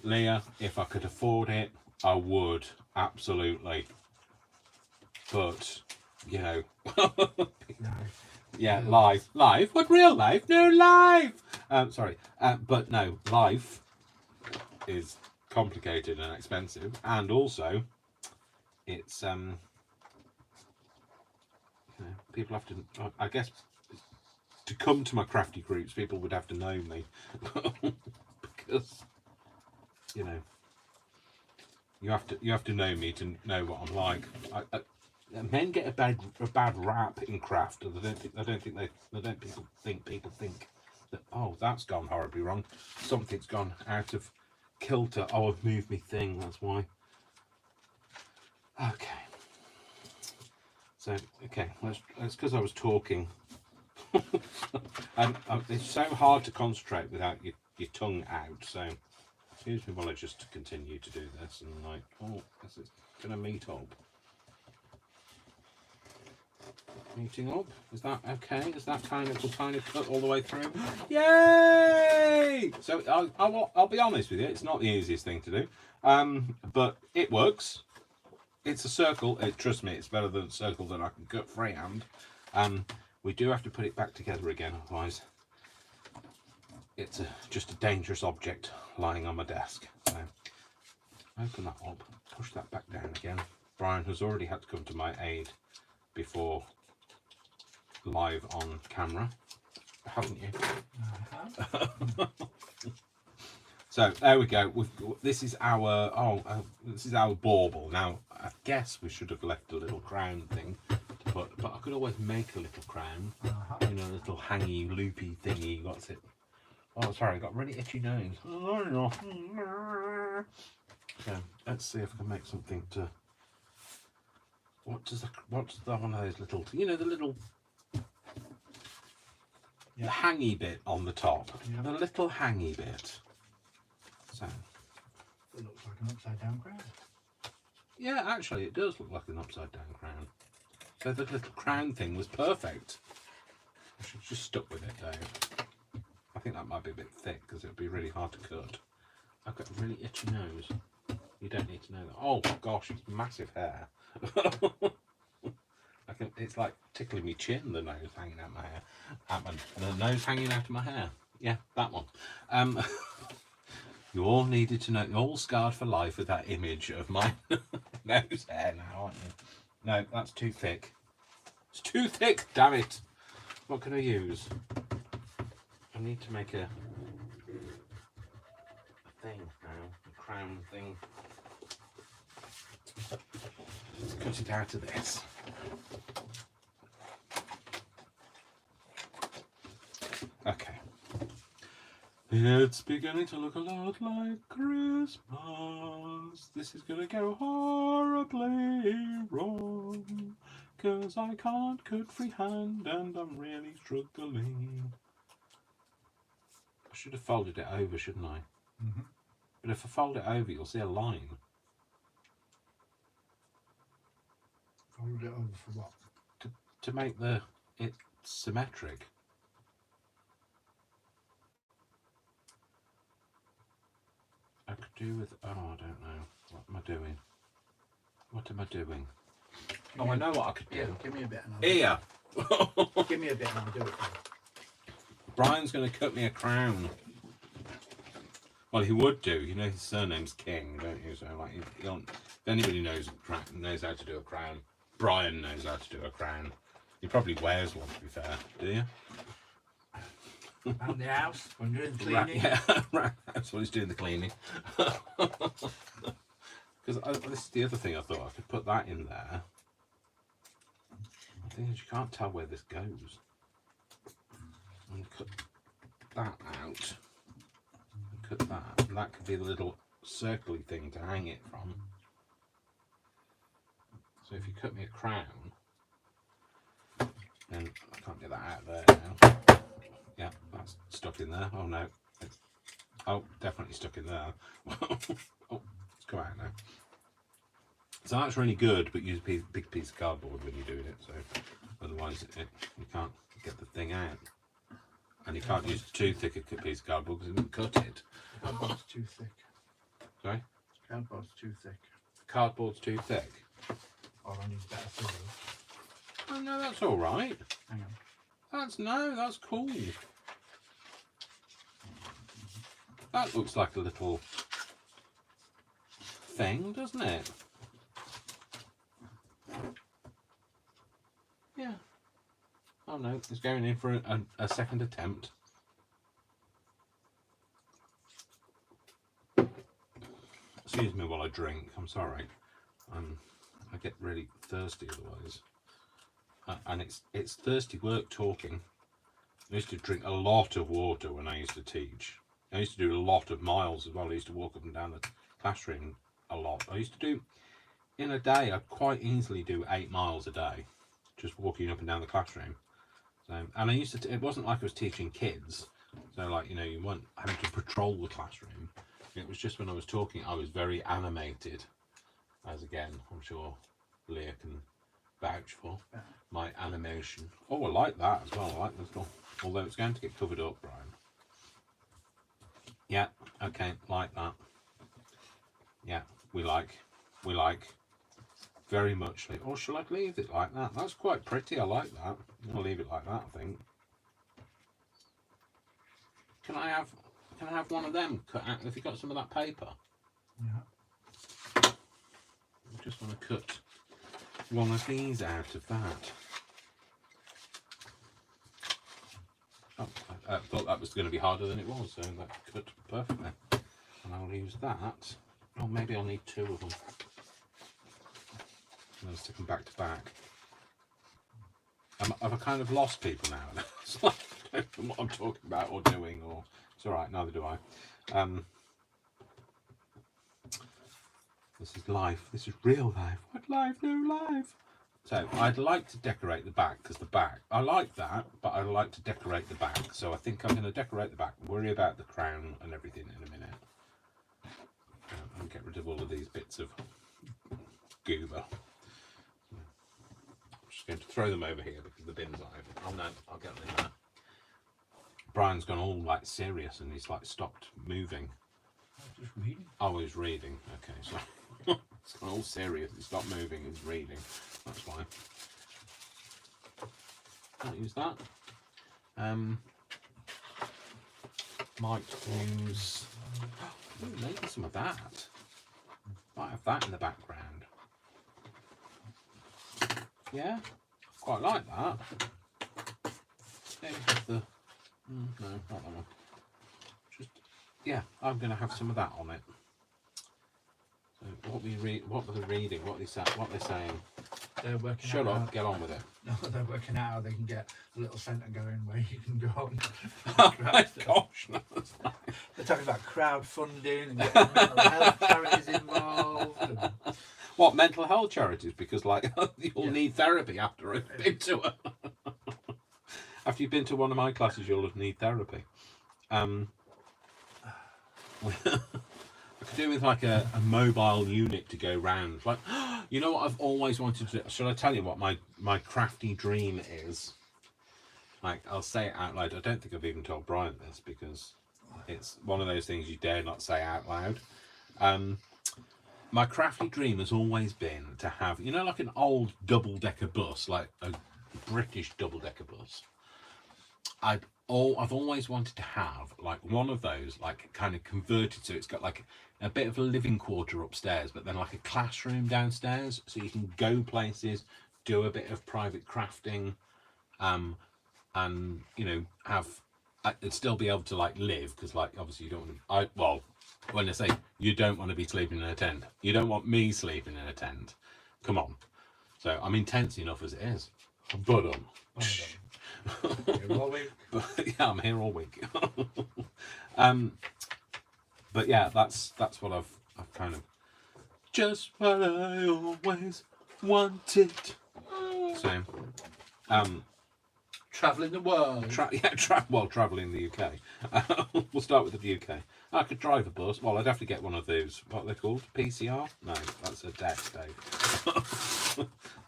Leah, if I could afford it, I would, absolutely. But, you know, No. yeah, live. What, real life? No, live. Sorry, but no, life is complicated and expensive, and also it's you know, people have to, I guess, to come to my crafty groups, people would have to know me because, you know, you have to know me to know what I'm like. Men get a bad rap in craft. I don't think people think that, oh, that's gone horribly wrong. Something's gone out of kilter. Oh, I've moved me thing. That's why. Okay. So okay, that's because I was talking. And it's so hard to concentrate without your tongue out. So excuse me while I just continue to do this, and like, oh, this is gonna meet up. Meeting up. Is that okay? Is that kind of cut all the way through? Yay! So I'll be honest with you, it's not the easiest thing to do, but it works. It's a circle. Trust me, it's better than a circle that I can cut freehand. We do have to put it back together again, otherwise it's just a dangerous object lying on my desk. So open that up, push that back down again. Brian has already had to come to my aid before live on camera, haven't you? So there we go. This is our bauble. Now I guess we should have left a little crown thing to put, but I could always make a little crown. You know, a little hangy, loopy thingy. What's it? Oh, sorry, I got a really itchy nose. So let's see if I can make something to. What's the one of those little? You know, the little. The hangy bit on the top. Yeah. The little hangy bit. So. It looks like an upside down crown. Yeah, actually, it does look like an upside down crown. So the little crown thing was perfect. I should just stuck with it though. I think that might be a bit thick because it would be really hard to cut. I've got a really itchy nose. You don't need to know that. Oh gosh, it's massive hair. It's like tickling me chin, the nose hanging out my hair. The nose hanging out of my hair. Yeah, that one. You all needed to know, you're all scarred for life with that image of my nose hair now, aren't you? No, that's too thick. It's too thick, damn it. What can I use? I need to make a thing now, a crown thing. Let's cut it out of this. Okay. It's beginning to look a lot like Christmas. This is gonna go horribly wrong. 'Cause I can't cut freehand and I'm really struggling. I should have folded it over, shouldn't I? Mm-hmm. But if I fold it over, you'll see a line. Fold it over for what? To make it symmetric. I could do with, oh, I don't know. What am I doing? What am I doing? Oh, I know what I could do. Yeah, give me a bit and I'll Here! give me a bit and I'll do it for you. Brian's going to cut me a crown. Well, he would do. You know his surname's King, don't you? So, like, if anybody knows how to do a crown, Brian knows how to do a crown. He probably wears one, to be fair. Do you? Around the house, when you're doing the Right, cleaning. yeah, right. That's what he's doing, the cleaning. Because this is the other thing I thought. I could put that in there. The thing is, you can't tell where this goes. I'm going to cut that out. And cut that. And that could be the little circly thing to hang it from. So if you cut me a crown, then I can't get that out of there now. Yeah, that's stuck in there. Oh no. Oh, definitely stuck in there. Oh, it's come out now. So that's really good, but use a big piece of cardboard when you're doing it. So otherwise you can't get the thing out. And you can't use too thick a piece of cardboard because it doesn't cut it. Cardboard's too thick. Sorry? Cardboard's too thick. The cardboard's too thick. Or I need better scissors. Oh no, that's all right. Hang on. That's cool. That looks like a little thing, doesn't it? Yeah. Oh no, it's going in for a second attempt. Excuse me while I drink. I'm sorry. I get really thirsty otherwise. And it's thirsty work talking. I used to drink a lot of water when I used to teach. I used to do a lot of miles as well. I used to walk up and down the classroom a lot. I used to do, in a day, I'd quite easily do 8 miles a day, just walking up and down the classroom. So, and I used to, it wasn't like I was teaching kids. So like, you know, you weren't having to patrol the classroom. It was just when I was talking, I was very animated. As again, I'm sure Leah can vouch for my animation. Oh, I like that as well. I like this one. Although it's going to get covered up, Brian. Yeah, okay, like that. Yeah, we like very much. Or shall I leave it like that? That's quite pretty. I like that. I'll leave it like that, I think. Can I have one of them cut out? Have you got some of that paper? Yeah. I just want to cut one of these out of that. Oh, I thought that was going to be harder than it was, so that cut perfectly. And I'll use that. Oh, maybe I'll need 2 of them. And then stick them back to back. I've kind of lost people now. It's like, I don't know what I'm talking about or doing, or it's all right. Neither do I. This is life. This is real life. What life? No life. So I'd like to decorate the back because the back, I like that, but I like to decorate the back. So I think I'm going to decorate the back. Worry about the crown and everything in a minute. And get rid of all of these bits of goober. I'm just going to throw them over here because the bin's not open. Oh no, I'll get them in there. Brian's gone all like serious and he's like stopped moving. Just reading. Oh, he's reading. Okay, so it's gone all serious. He stopped moving and he's reading. That's fine. Can't use that. Might use maybe some of that. Might have that in the background. Yeah, quite like that. Maybe have the no, not that one. Just yeah, I'm going to have some of that on it. So what were they reading? What are they saying? They're working Shut out up, get on with it. No, they're working out how they can get a little centre going where you can go on. Oh my gosh, no, that's not talking about crowdfunding and getting mental health charities involved. And... What, mental health charities? Because, like, you'll Yeah. need therapy after you've been to a... After you've been to one of my classes, you'll need therapy. I could do with, like, a mobile unit to go round. Like, you know what I've always wanted to do? Should I tell you what my crafty dream is? Like, I'll say it out loud. I don't think I've even told Brian this, because it's one of those things you dare not say out loud. My crafty dream has always been to have, you know, like an old double-decker bus, like a British double-decker bus. I've always wanted to have like one of those, like kind of converted, so it's got like a bit of a living quarter upstairs, but then like a classroom downstairs, so you can go places, do a bit of private crafting, and you know, it'd still be able to like live, because like obviously you don't want to, when I say you don't want to be sleeping in a tent, you don't want me sleeping in a tent. Come on. So I'm intense enough as it is. But You're all week. yeah, I'm here all week. But yeah, that's what I've kind of just what I always wanted. So Travelling the world. Travelling the UK. We'll start with the UK. I could drive a bus. Well, I'd have to get one of those. What are they called? PCR? No, that's a test, Dave.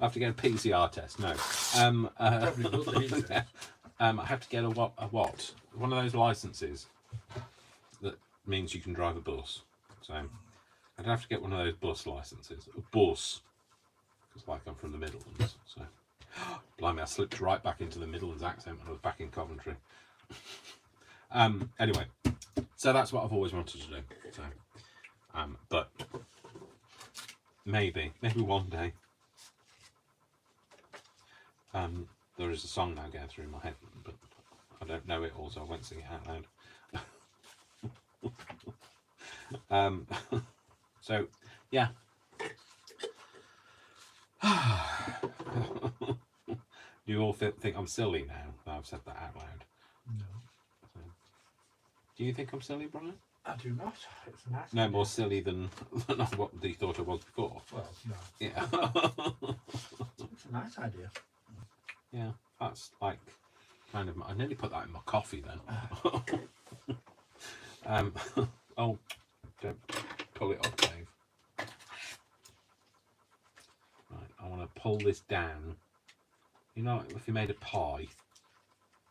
I have to get a PCR test. No. I have to get a what? One of those licenses that means you can drive a bus. So I'd have to get one of those bus licenses. A bus, because like I'm from the Midlands. So blimey, I slipped right back into the Midlands accent when I was back in Coventry. Anyway, so that's what I've always wanted to do. So, but maybe one day. There is a song now going through my head, but I don't know it all, so I won't sing it out loud. So yeah. Do you all think I'm silly now that I've said that out loud? No. So, do you think I'm silly, Brian? I do not. It's a nice. No, idea. more silly than what you thought I was before. Well, no. Yeah. It's a nice idea. Yeah, that's like kind of. I nearly put that in my coffee then. Oh, don't pull it up, Dave. Right, I want to pull this down. You know, if you made a pie,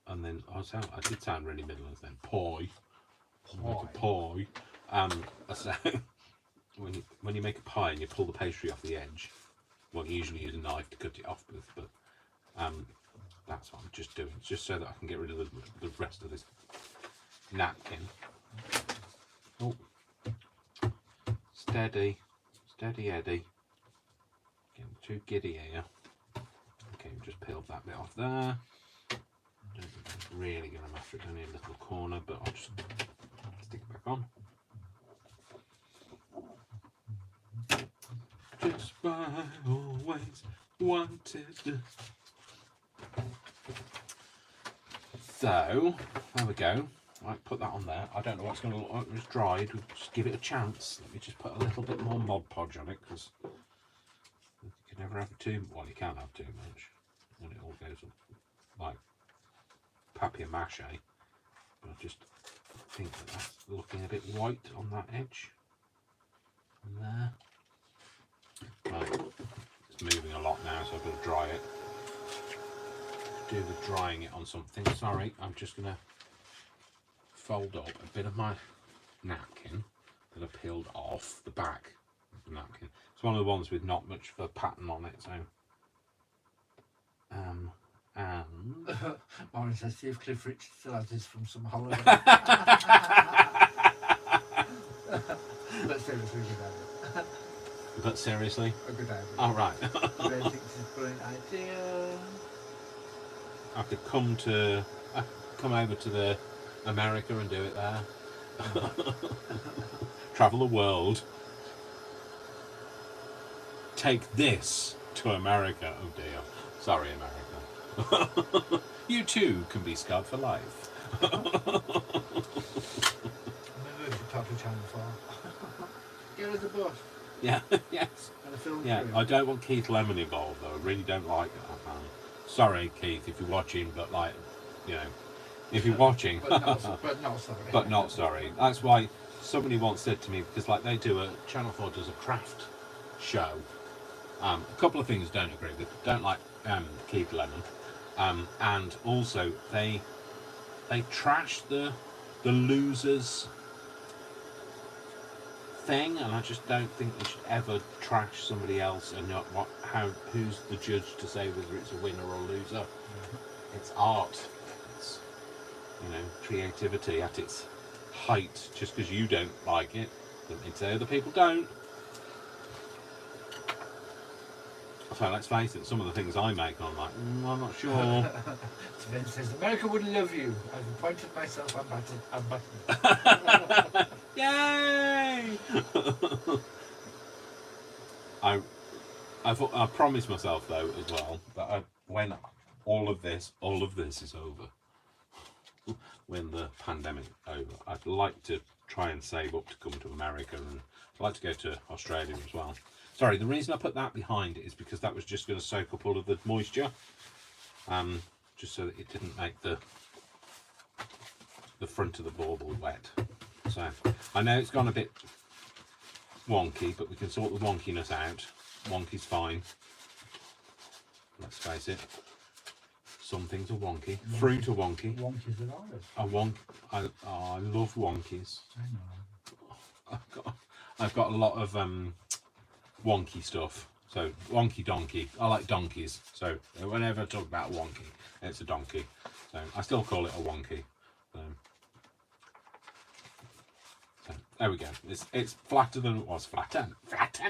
and then I did sound really Midlands then. Pie. Like a pie. So when you make a pie and you pull the pastry off the edge, well, you usually use a knife to cut it off with, but that's what I'm just doing, just so that I can get rid of the rest of this napkin. Oh, steady Eddie. Getting too giddy here. Okay, just peeled that bit off there. I don't think that's really going to matter. It's only a little corner, but I'll just stick it back on. Just what I always wanted. So, there we go. Right, put that on there. I don't know what's going to look like. It's dried. We'll just give it a chance. Let me just put a little bit more Mod Podge on it, because you can never have too. Well, you can't have too much when it all goes up like papier-mâché. But I just think that that's looking a bit white on that edge. And there. Right, it's moving a lot now, so I've got to dry it. Do the drying it on something. Sorry, I'm just going to fold up a bit of my napkin that I peeled off the back of the napkin. It's one of the ones with not much of a pattern on it, so and Warren says, see if Cliff Richard still has this from some holiday. But seriously, a good idea. but seriously, A good idea. all right. Ray thinks it's a brilliant idea. I could come over to the America and do it there. Travel the world. Take this to America. Oh dear. Sorry, America. You too can be scarred for life. Maybe Channel 4. Get us a bus Yeah, yes. and a film Yeah, crew. I don't want Keith Lemon involved though. I really don't like that man. Sorry, Keith, if you're watching, but like, you know, if you're watching, but not sorry. but not sorry. That's why somebody once said to me, because like they do Channel 4 does a craft show. A couple of things don't agree with. Don't like Keith Lemon, and also they trash the losers thing, and I just don't think they should ever trash somebody else and not who's the judge to say whether it's a winner or loser. It's art. It's, you know, creativity at its height. Just because you don't like it doesn't mean to say other people don't. So let's face it, some of the things I make, I'm like, I'm not sure. Sven says, America would love you. I've appointed myself ambassador. Yay! I promised myself though as well that when all of this is over, when the pandemic over, I'd like to try and save up to come to America, and I'd like to go to Australia as well. Sorry, the reason I put that behind it is because that was just going to soak up all of the moisture, just so that it didn't make the front of the bauble wet. So I know it's gone a bit wonky, but we can sort the wonkiness out. Wonky's fine. Let's face it. Some things are wonky. Fruit are wonky. Wonkies are ours. I love wonkies. I know. I've got a lot of wonky stuff. So wonky donkey. I like donkeys. So whenever I talk about a wonky, it's a donkey. So I still call it a wonky. So there we go. It's flatter than it was. Flatter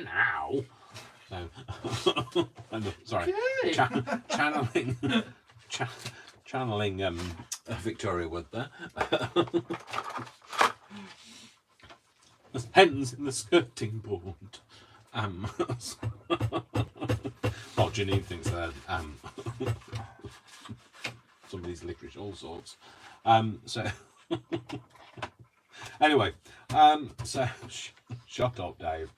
now. So sorry. Channeling Victoria Wood there. There's hens in the skirting board. Well, Janine thinks that somebody's licorice, all sorts. So anyway, so shut up, Dave.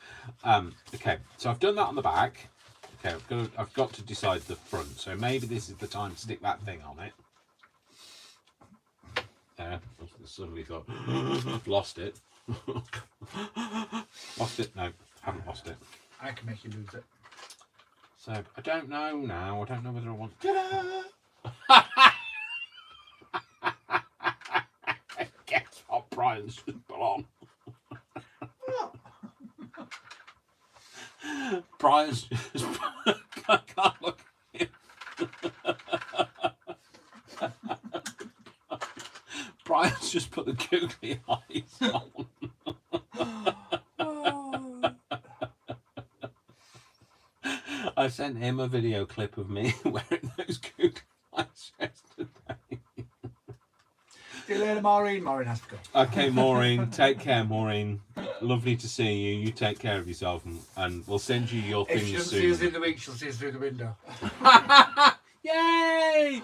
Okay, so I've done that on the back. Okay, I've got to decide the front. So maybe this is the time to stick that thing on it. There. Suddenly thought, I've lost it. Lost it? No, haven't lost it. I can make you lose it. So I don't know now. I don't know whether I want. Guess what Brian's just put on? Brian's just. I can't look at him. Brian's just put the googly eyes on. I sent him a video clip of me wearing those googly eyes yesterday. See you later, Maureen. Maureen has to go. Okay, Maureen. Take care, Maureen. Lovely to see you. You take care of yourself, and we'll send you your If things she doesn't soon. see us in the week, she'll see us through the window. Yay!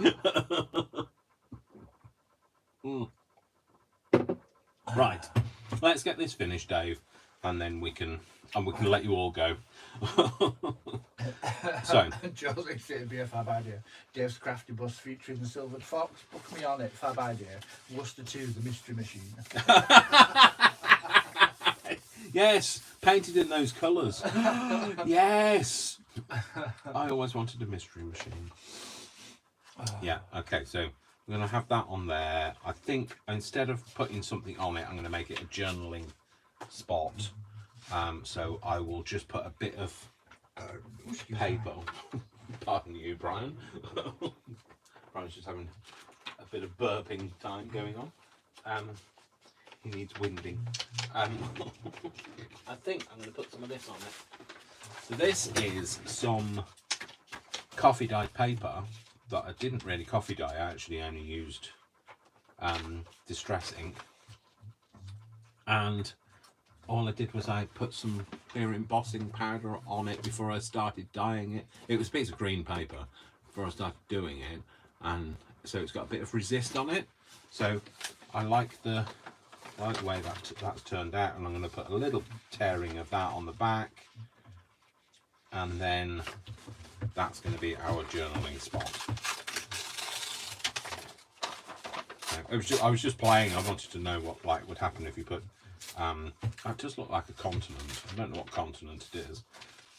Right, let's get this finished, Dave, and then we can let you all go. So, Joe thinks it'd be a fab idea. Dave's crafty bus featuring the Silvered Fox. Book me on it. Fab idea. Worcester 2, the Mystery Machine. yes, painted in those colours. Yes, I always wanted a mystery machine. Yeah. Okay. So I'm going to have that on there. I think instead of putting something on it, I'm going to make it a journaling spot. So I will just put a bit of paper. Pardon you, Brian. Brian's just having a bit of burping time going on. He needs winding. I think I'm going to put some of this on it. So this is some coffee dyed paper that I didn't really coffee dye. I actually only used distress ink, and all I did was I put some clear embossing powder on it before I started dyeing it. It was a piece of green paper before I started doing it, and so it's got a bit of resist on it. So I like the like the way that's turned out, and I'm going to put a little tearing of that on the back, and then that's going to be our journaling spot. I was just playing. I wanted to know what like would happen if you put. It does look like a continent. I don't know what continent it is.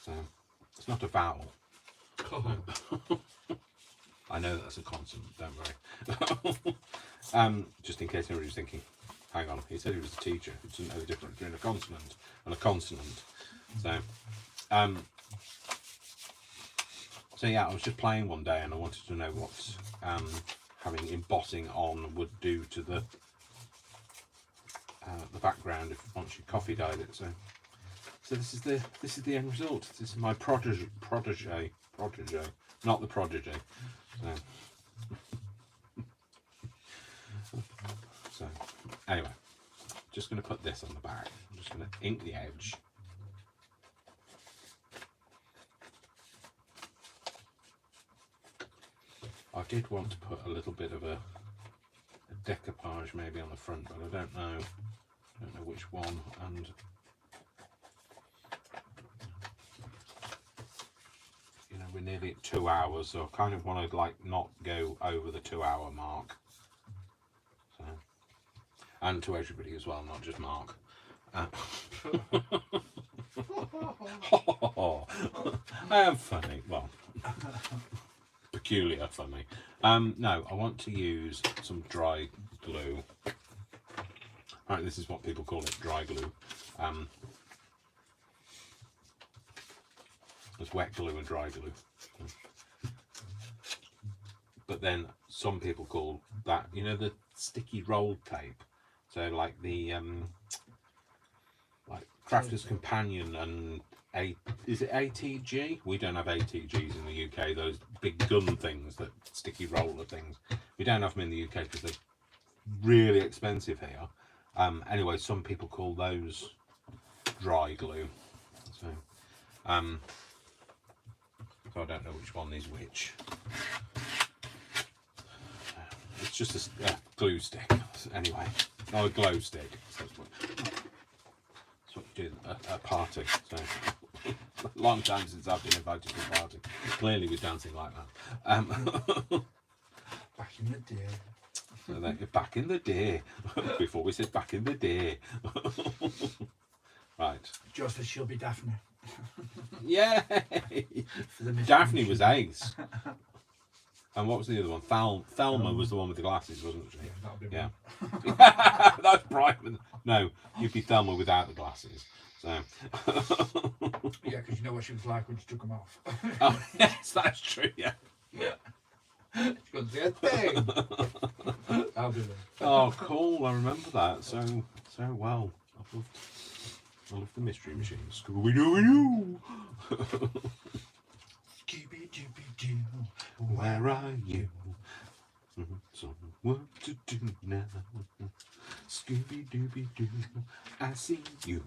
So it's not a vowel. Oh. I know that's a consonant. Don't worry. Just in case anybody's thinking, hang on. He said he was a teacher. He doesn't know the difference between a consonant and a consonant. So yeah, I was just playing one day and I wanted to know what having embossing on would do to the background if once you coffee dyed it. So this is the end result. This is my protege, not the prodigy. So anyway, just going to put this on the back. I'm just going to ink the edge. I did want to put a little bit of a decoupage maybe on the front, but I don't know which one. And you know, we're nearly at 2 hours, so I kind of want to like not go over the 2 hour mark. So, and to everybody as well, not just Mark. I am funny. Well, peculiar funny. No, I want to use some dry glue. Right, this is what people call it, dry glue. There's wet glue and dry glue. But then some people call that, you know, the sticky roll tape. So like the like Crafter's Companion and is it ATG? We don't have ATGs in the UK, those big gun things, that sticky roller things. We don't have them in the UK because they're really expensive here. Anyway, some people call those dry glue. So, so I don't know which one is which. It's just a glue stick. Anyway, not a glow stick. So that's what you do at a party. So, long time since I've been invited to a party. Clearly we're dancing like that. Back in the day. So then you're back in the day. Before we said back in the day. Right. Just as she'll be Daphne. Yay! Daphne was ace. And what was the other one? Thelma was the one with the glasses, wasn't she? Yeah, that'll be Yeah. That's Brian. No, you'd be Thelma without the glasses. So. Yeah, because you know what she was like when she took them off. Oh yes, that's true. Yeah. She couldn't see a thing. I'll be there. Oh, cool! I remember that so well. I love the Mystery Machine. Scooby Dooby Doo. Scooby Dooby Doo. Where are you? Some work to do now. Scooby Dooby Doo. I see you.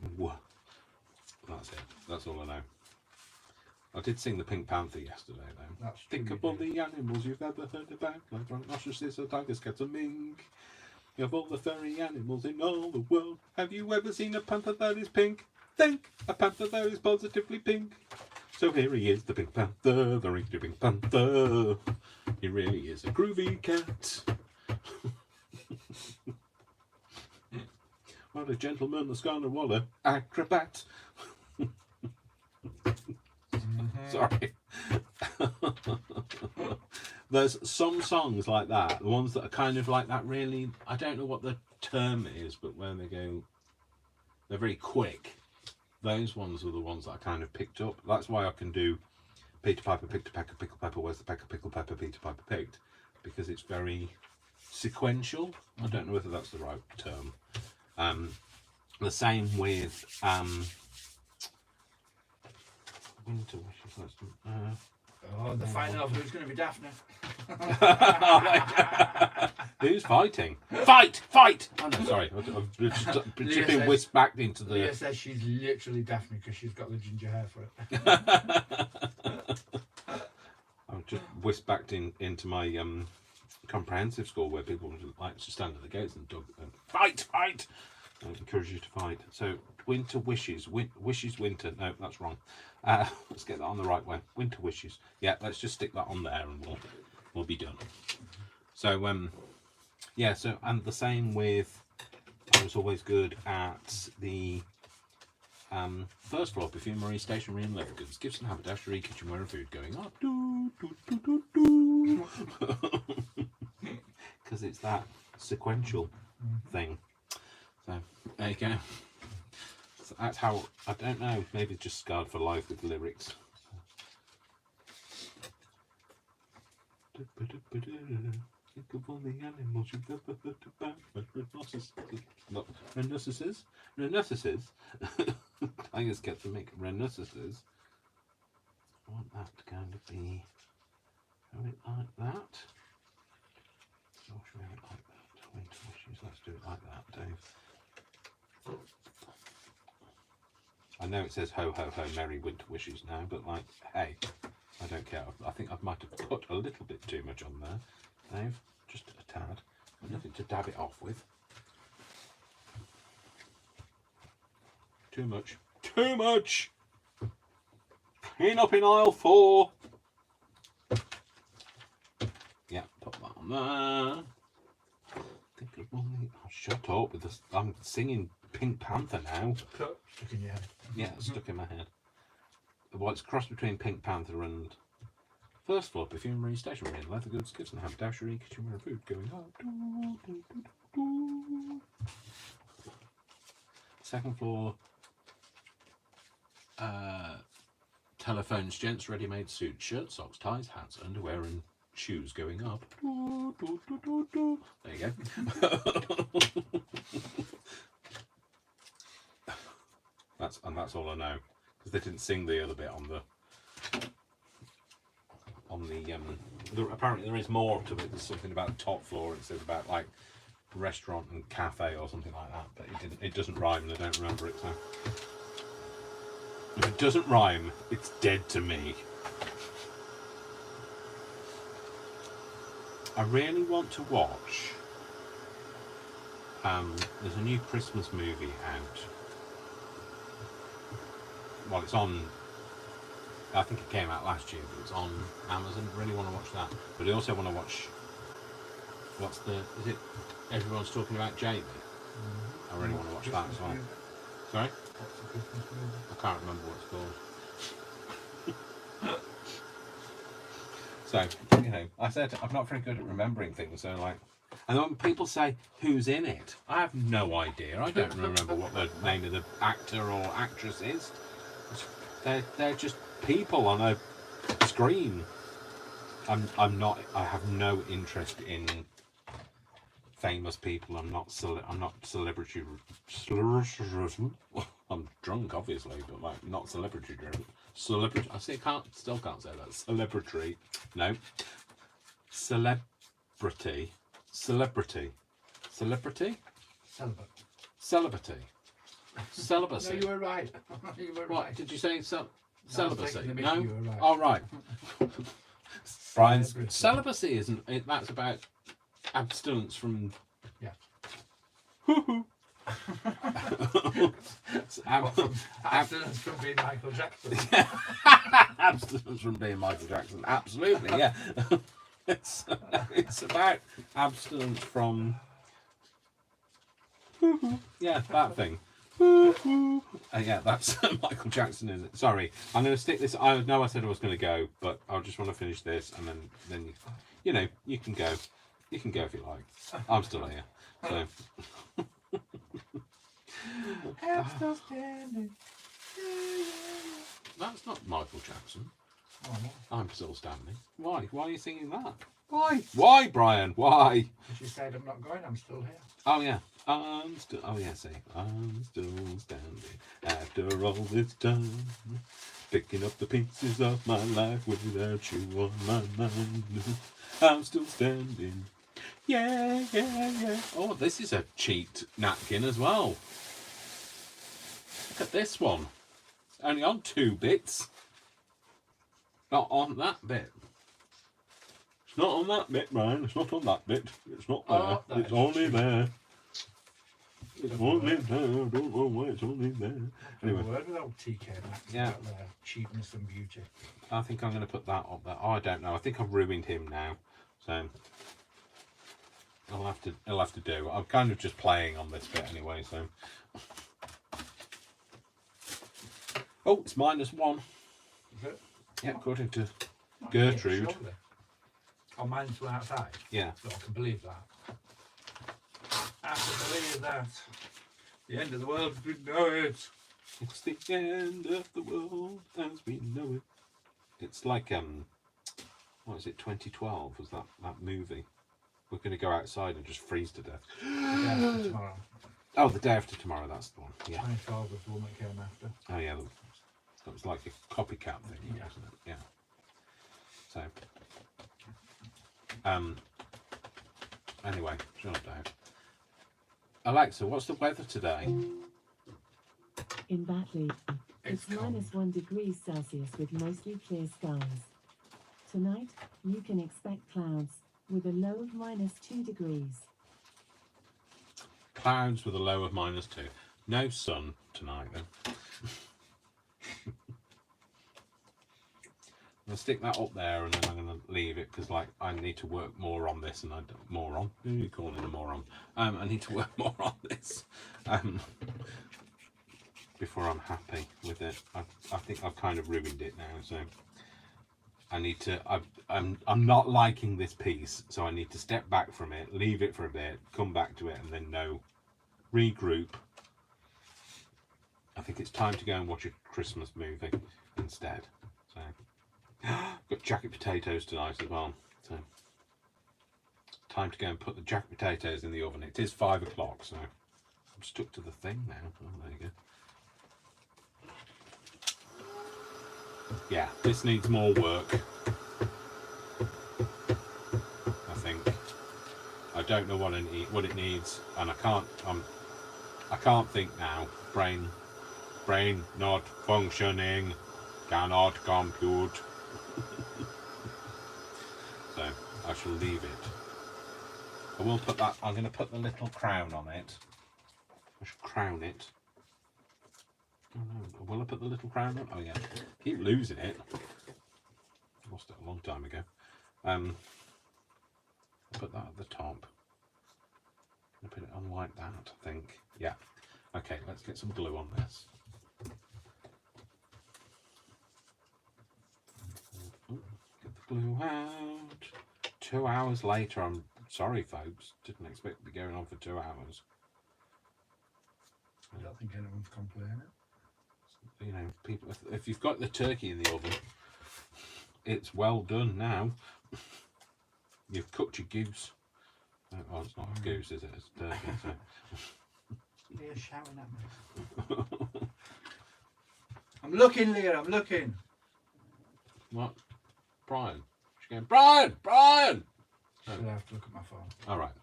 That's it. That's all I know. I did sing the Pink Panther yesterday, though. That's Think of all the animals you've never heard about, like rhinoceroses, or tigers, cats, and mink. Of all the furry animals in all the world, have you ever seen a panther that is pink? Think a panther that is positively pink. So here he is, the Pink Panther, the rinky Pink Panther. He really is a groovy cat. What a gentleman, the Scarlet Waller, acrobat. Sorry. There's some songs like that, the ones that are kind of like that really, I don't know what the term is, but where they go, they're very quick. Those ones are the ones that I kind of picked up. That's why I can do Peter Piper picked a peck of pickle pepper, where's the peck of pickle pepper Peter Piper picked? Because it's very sequential. I don't know whether that's the right term. The same with Winter Wishes. The final of who's going to be Daphne. Who's fighting? Fight! Fight! Oh no, sorry. I've just been whisked back into the... Leah says she's literally Daphne because she's got the ginger hair for it. I've just whisked back into my comprehensive school where people would like to stand at the gates and fight! Fight! I encourage you to fight. So winter wishes, wishes winter. No, that's wrong. Let's get that on the right way. Winter wishes. Yeah, let's just stick that on there, and we'll be done. So yeah. So and the same with. I was always good at the first floor perfumery, stationery, and leather goods. Gibson haberdashery, kitchenware, and food going up. Because it's that sequential thing. So there you go. So that's how, I don't know, maybe just scarred for life with lyrics. Think of all the animals you've ever heard about. Rhinoceroses? Rhinoceroses? I just get to make rhinoceroses. I want that to kind of be a bit like that. Or should we have it like that? Winter wishes. Let's do it like that, Dave. I know it says ho ho ho merry winter wishes now, but like, hey, I don't care. I think I might have put a little bit too much on there, Dave. Just a tad. But nothing to dab it off with. Too much. Too much! Clean up in aisle 4. Yeah, put that on there. Think of one. Oh, shut up with this. I'm singing Pink Panther now. Stuck in your head. Yeah, it's stuck in my head. Well, it's a cross between Pink Panther and first floor perfumery, stationery, and leather goods, Gibson haberdashery, kitchenware, and food going up. Second floor, telephones, gents, ready-made suits, shirts, socks, ties, hats, underwear, and shoes going up. There you go. That's all I know, because they didn't sing the other bit on the apparently there is more to it. There's something about the top floor. It says about like restaurant and cafe or something like that, but it doesn't rhyme, and I don't remember it. So if it doesn't rhyme, it's dead to me. I really want to watch. There's a new Christmas movie out. Well, it's on. I think it came out last year, but it's on Amazon. I really want to watch that. But I also want to watch. Is it Everyone's Talking About Jamie? I really want to watch that as well. Sorry? I can't remember what it's called. So, you know, I said I'm not very good at remembering things, so like. And then when people say, who's in it? I have no idea. I don't remember what the name of the actor or actress is. They're just people on a screen. I have no interest in famous people. I'm not celebrity. I'm drunk, obviously, but like not celebrity driven. Celebrity. I still can't say that. Celebrity. No. Celebrity. Celebrity. Celebrity. Celibate. Celibacy. Celibacy. No, you were right. You were What right. did you say? Celibacy. No, No. you were right. All right. Brian's Celebrity. celibacy isn't. That's about abstinence from. Yeah. Abstinence from being Michael Jackson. Abstinence from being Michael Jackson. Absolutely, yeah. It's about abstinence from. Yeah, that thing. Yeah, that's Michael Jackson, is it? Sorry, I'm going to stick this. I know I said I was going to go, but I just want to finish this, and then you know, you can go. You can go if you like. I'm still here. So. I'm still standing. That's not Michael Jackson. Oh, I'm still standing. Why? Why are you singing that? why? Why, Brian? Why? She said, I'm not going, I'm still here. Oh yeah. I'm still. Oh yeah. See, I'm still standing after all this time, picking up the pieces of my life without you on my mind. I'm still standing. Yeah, yeah, yeah. Oh, this is a cheat napkin as well. Look at this one. It's only on 2 bits. Not on that bit. It's not on that bit, Brian. It's not on that bit. It's not there. Oh, it's only there. It won't live there. I don't know why it's only there. Anyway. Anyway. Word without TK Maxx. Yeah. About their cheapness and beauty. I think I'm going to put that up there. Oh, I don't know. I think I've ruined him now. So he'll have to do. I'm kind of just playing on this bit anyway. So oh, it's -1. Is it? Yeah, according to Not Gertrude. yet, surely. Oh, mine's from outside. Yeah. So I can believe that. I can believe that. The end of the world as we know it. It's the end of the world as we know it. It's like what is it? 2012 was that movie? We're going to go outside and just freeze to death. The day after tomorrow. Oh, the day after tomorrow. That's the one. Yeah. 2012 was the one that came after. Oh yeah. That was like a copycat thing, Yeah. wasn't it? Yeah. So. Anyway, shut up. Alexa, what's the weather today? In Batley, It's it's -1 degrees Celsius with mostly clear skies. Tonight, you can expect clouds with a low of -2 degrees. Clouds with a low of -2. No sun tonight then. I'm going to stick that up there and then I'm going to leave it because like I need to work more on this and I don't, moron. Who are you calling a moron? I need to work more on this before I'm happy with it. I think I've kind of ruined it now, so I need to. I'm not liking this piece, so I need to step back from it, leave it for a bit, come back to it, and then regroup. I think it's time to go and watch a Christmas movie instead. So. Got jacket potatoes tonight as well, so time to go and put the jacket potatoes in the oven. It is 5 o'clock, so I'm stuck to the thing now. Oh, there you go. Yeah, this needs more work. I think I don't know what it needs, and I can't think now. Brain not functioning. Cannot compute. So I shall leave it. I will put that. I'm going to put the little crown on it. I should crown it. Oh no! Will I put the little crown on? Oh yeah. Keep losing it. Lost it a long time ago. Put that at the top. I'm going to put it on like that. I think. Yeah. Okay. Let's get some glue on this. Get the glue out. 2 hours later. I'm sorry, folks. Didn't expect to be going on for 2 hours. I don't think anyone's complaining. You know, people. If you've got the turkey in the oven, it's well done now. You've cooked your goose. Oh, it's not a goose, is it? It's a turkey. So. Leah's shouting at me. I'm looking, Leah. I'm looking. What? Brian? She's going, Brian! Brian! Should I have to look at my phone? All right.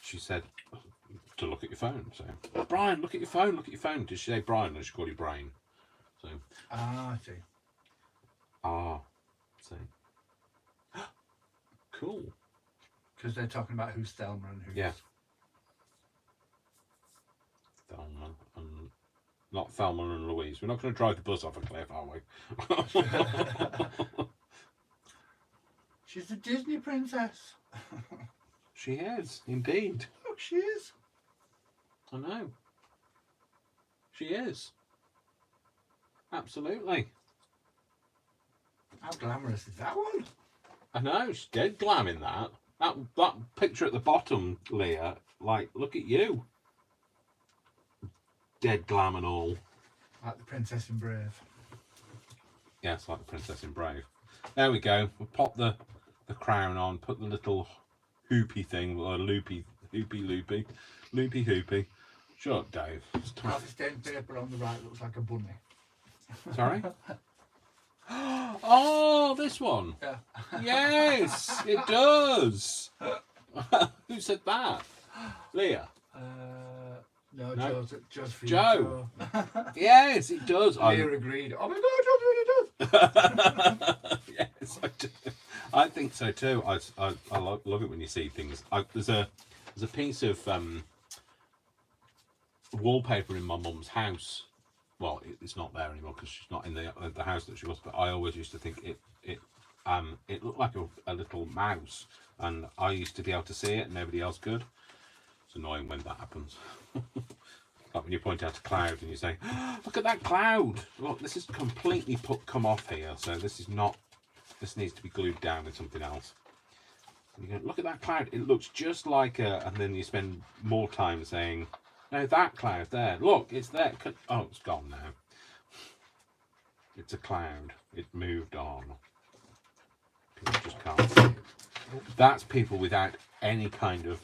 She said to look at your phone. So, Brian, look at your phone. Look at your phone. Did she say Brian or she called you Brain? So. Ah, I see. Ah. See. Cool. Because they're talking about who's Thelma and who's... Yeah. Thelma and... Not Thelma and Louise. We're not going to drive the bus off a cliff, are we? She's a Disney princess. She is, indeed. Look, she is. I know. She is. Absolutely. How glamorous is that one? I know, she's dead glam in that. That picture at the bottom, Leah, like, look at you. Dead glam and all. Like the Princess in Brave. Yes, like the Princess in Brave. There we go. We'll pop the crown on, put the little hoopy thing, or loopy. Shut up, Dave. It's time. The stained paper on the right looks like a bunny. Sorry? Oh, this one. Yeah. Yes, it does. Who said that? Leah. No, No. Joe's for Joe. you, Yes, it does. Leah agreed. Oh my God, Joe really does. Yes, I do. I think so too. I love it when you see things. There's a piece of wallpaper in my mum's house. Well, it's not there anymore because she's not in the house that she was. But I always used to think it looked like a little mouse, and I used to be able to see it, and nobody else could. It's annoying when that happens. Like when you point out a cloud and you say, oh, "Look at that cloud! Look, this is completely come off here. So this is not. This needs to be glued down with something else." And you go, "Look at that cloud! It looks just like a." And then you spend more time saying, "No, that cloud there. Look, it's there. Oh, it's gone now. It's a cloud. It moved on." People just can't see it. That's people without any kind of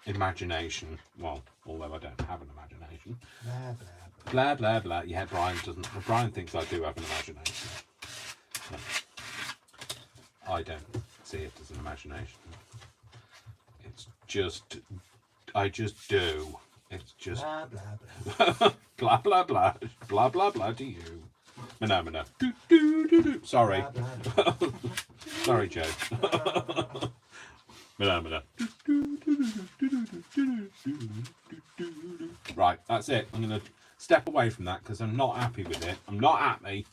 imagination. Well, although I don't have an imagination. Blah, blah, Blah blah blah. Yeah, Brian doesn't. Brian thinks I do have an imagination. No, I don't see it as an imagination. It's just, I just do. It's just blah, blah, blah. blah blah blah blah blah blah to you. Phenomena. Do, do, do, do. Sorry. Blah, blah, Sorry, Joe. Phenomena. Right, that's it. I'm going to step away from that because I'm not happy with it. I'm not happy.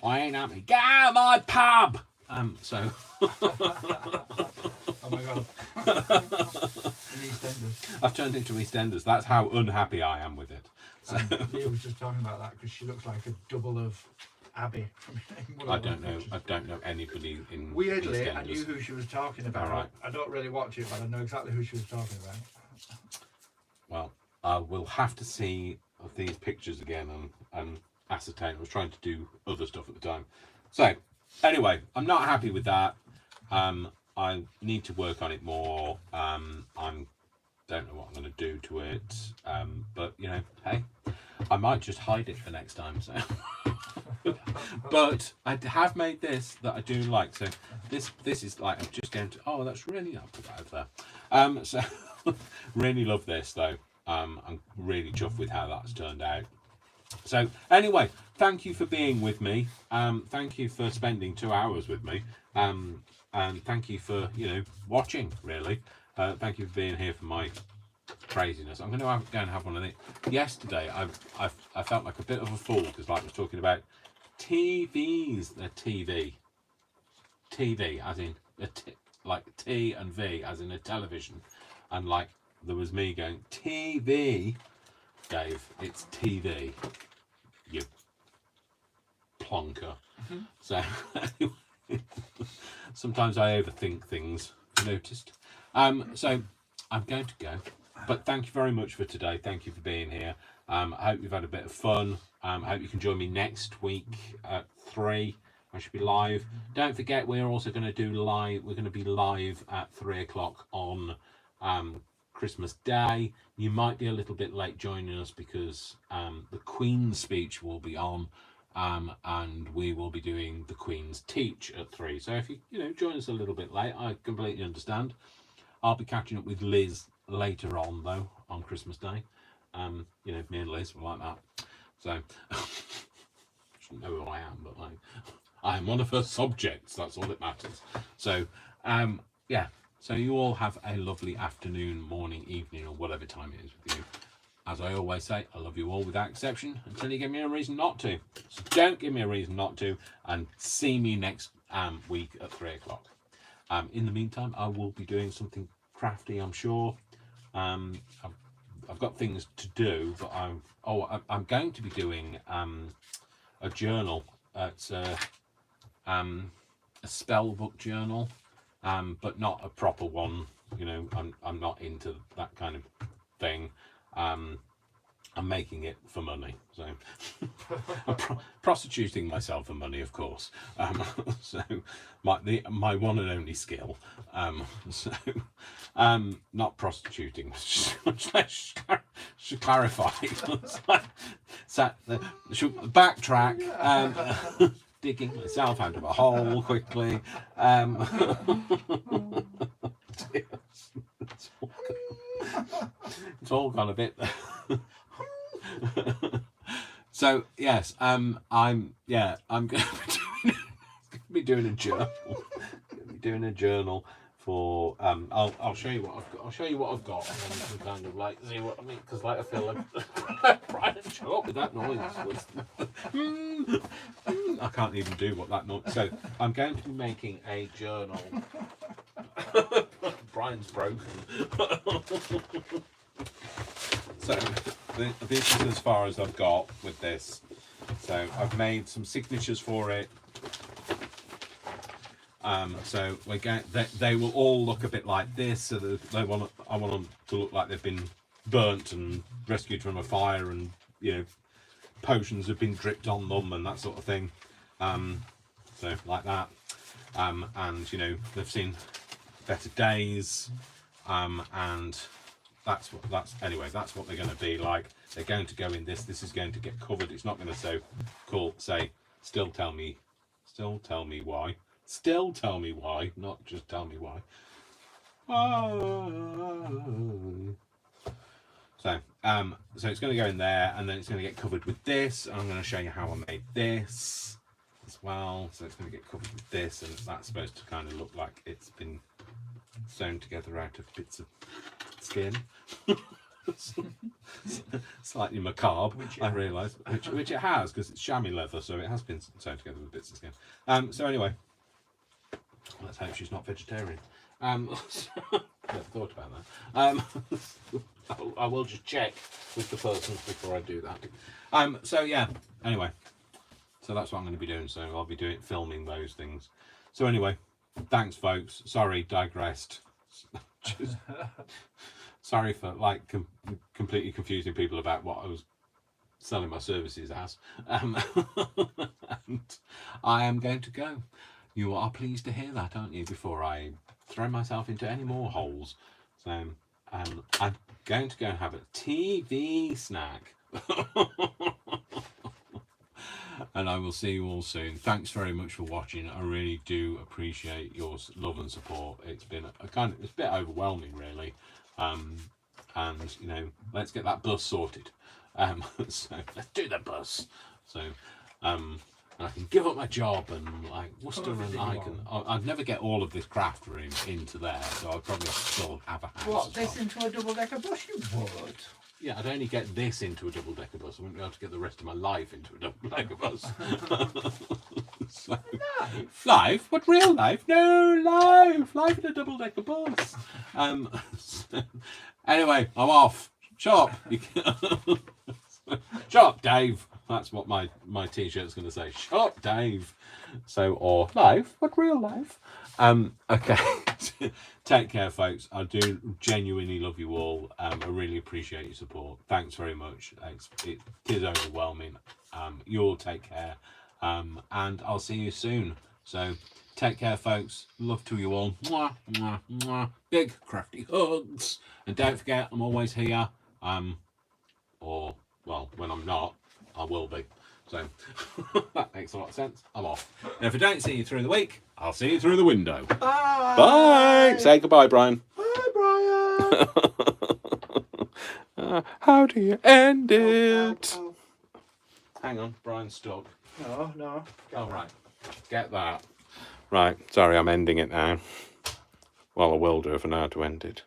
I ain't happy. Get out of my pub! So... Oh my god. In EastEnders. I've turned into EastEnders. That's how unhappy I am with it. So... Leah was just talking about that because she looks like a double of Abby from I don't know anybody in Weirdly, EastEnders. I knew who she was talking about. Alright. I don't really watch it, but I know exactly who she was talking about. Well, I will have to see these pictures again and ascertain. I was trying to do other stuff at the time. So, anyway, I'm not happy with that. I need to work on it more. I don't know what I'm going to do to it. But, you know, hey, I might just hide it for next time. So, but I have made this that I do like. So this is like, I'm just going to, oh, that's really, I'll put that over there. So really love this though. I'm really chuffed with how that's turned out. So anyway, thank you for being with me. Thank you for spending 2 hours with me. And thank you for, you know, watching really. Thank you for being here for my craziness. I'm going to go and have one of it. Yesterday, I felt like a bit of a fool because, like, I was talking about TVs. They're TV as in like T and V as in a television, and like there was me going TV. Dave, it's TV. You plonker. So sometimes I overthink things. Noticed. So I'm going to go. But thank you very much for today. Thank you for being here. I hope you've had a bit of fun. I hope you can join me next week at 3. I should be live. Don't forget, we're also going to do live. We're going to be live at 3 o'clock on Christmas Day. You might be a little bit late joining us because the Queen's speech will be on, and we will be doing the Queen's teach at 3. So if you join us a little bit late, I completely understand. I'll be catching up with Liz later on though on Christmas Day. Me and Liz were like that. So she doesn't know who I am, but like I am one of her subjects. That's all that matters. So yeah. So you all have a lovely afternoon, morning, evening, or whatever time it is with you. As I always say, I love you all without exception until you give me a reason not to. So don't give me a reason not to, and see me next week at 3 o'clock. In the meantime, I will be doing something crafty, I'm sure. I've got things to do, but I'm going to be doing a journal. It's a spell book journal, but not a proper one. I'm not into that kind of thing. I'm making it for money, so I'm prostituting myself for money, of course. So my one and only skill. Not prostituting. Should clarify. Should backtrack. Digging myself out of a hole quickly. It's all gone a bit. So yes, I'm going to be doing a journal. Doing a journal for I'll show you what I've got. I'll show you what I've got, and then you can kind of like see what I mean, because like I feel like Brian, shut up with that noise. I can't even do what that noise. So I'm going to be making a journal. Brian's broken. So this is as far as I've got with this. So I've made some signatures for it. So we're going. They will all look a bit like this. So I want them to look like they've been burnt and rescued from a fire, and potions have been dripped on them and that sort of thing. So like that. And they've seen better days. And that's what they're going to be like. They're going to go in this. This is going to get covered. It's not going to say still tell me why. Still tell me why, not just tell me why. So it's going to go in there, and then it's going to get covered with this. And I'm going to show you how I made this as well. So it's going to get covered with this, and that's supposed to kind of look like it's been sewn together out of bits of skin. Slightly macabre, I realise, which it has, because it's chamois leather, so it has been sewn together with bits of skin. So anyway, let's hope she's not vegetarian. Never thought about that. I will just check with the persons before I do that. So yeah, anyway, so that's what I'm going to be doing. So I'll be filming those things. So anyway, thanks folks. Sorry, digressed. Sorry for completely confusing people about what I was selling my services as. And I am going to go. You are pleased to hear that, aren't you? Before I throw myself into any more holes. So I'm going to go and have a TV snack. And I will see you all soon. Thanks very much for watching. I really do appreciate your love and support. It's been it's a bit overwhelming, really. And let's get that bus sorted. So let's do the bus. So I can give up my job and Worcester, and I'd never get all of this craft room into there, so I'd probably still have a house. What, this into a double-decker bus? You would. Yeah, I'd only get this into a double-decker bus. I wouldn't be able to get the rest of my life into a double-decker bus. Life? What, real life? No, life in a double-decker bus. Anyway, I'm off. Shut up. Shut up, Dave. That's what my t-shirt's going to say. Shut up, Dave. So, or life? What, real life? Okay. Take care, folks. I do genuinely love you all. I really appreciate your support. Thanks very much. It is overwhelming. You all take care. And I'll see you soon. So, take care, folks. Love to you all. Mwah, mwah, mwah. Big, crafty hugs. And don't forget, I'm always here. Or, well, when I'm not, I will be. So that makes a lot of sense. I'm off. And if I don't see you through the week, I'll see you through the window. Bye. Bye. Say goodbye, Brian. Bye, Brian. How do you end it? Oh. Hang on, Brian's stuck. No. Oh, right. Get that. Right. Sorry, I'm ending it now. Well, I will do if I know how to end it.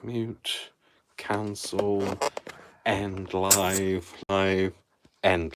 Mute. Cancel. End live. End.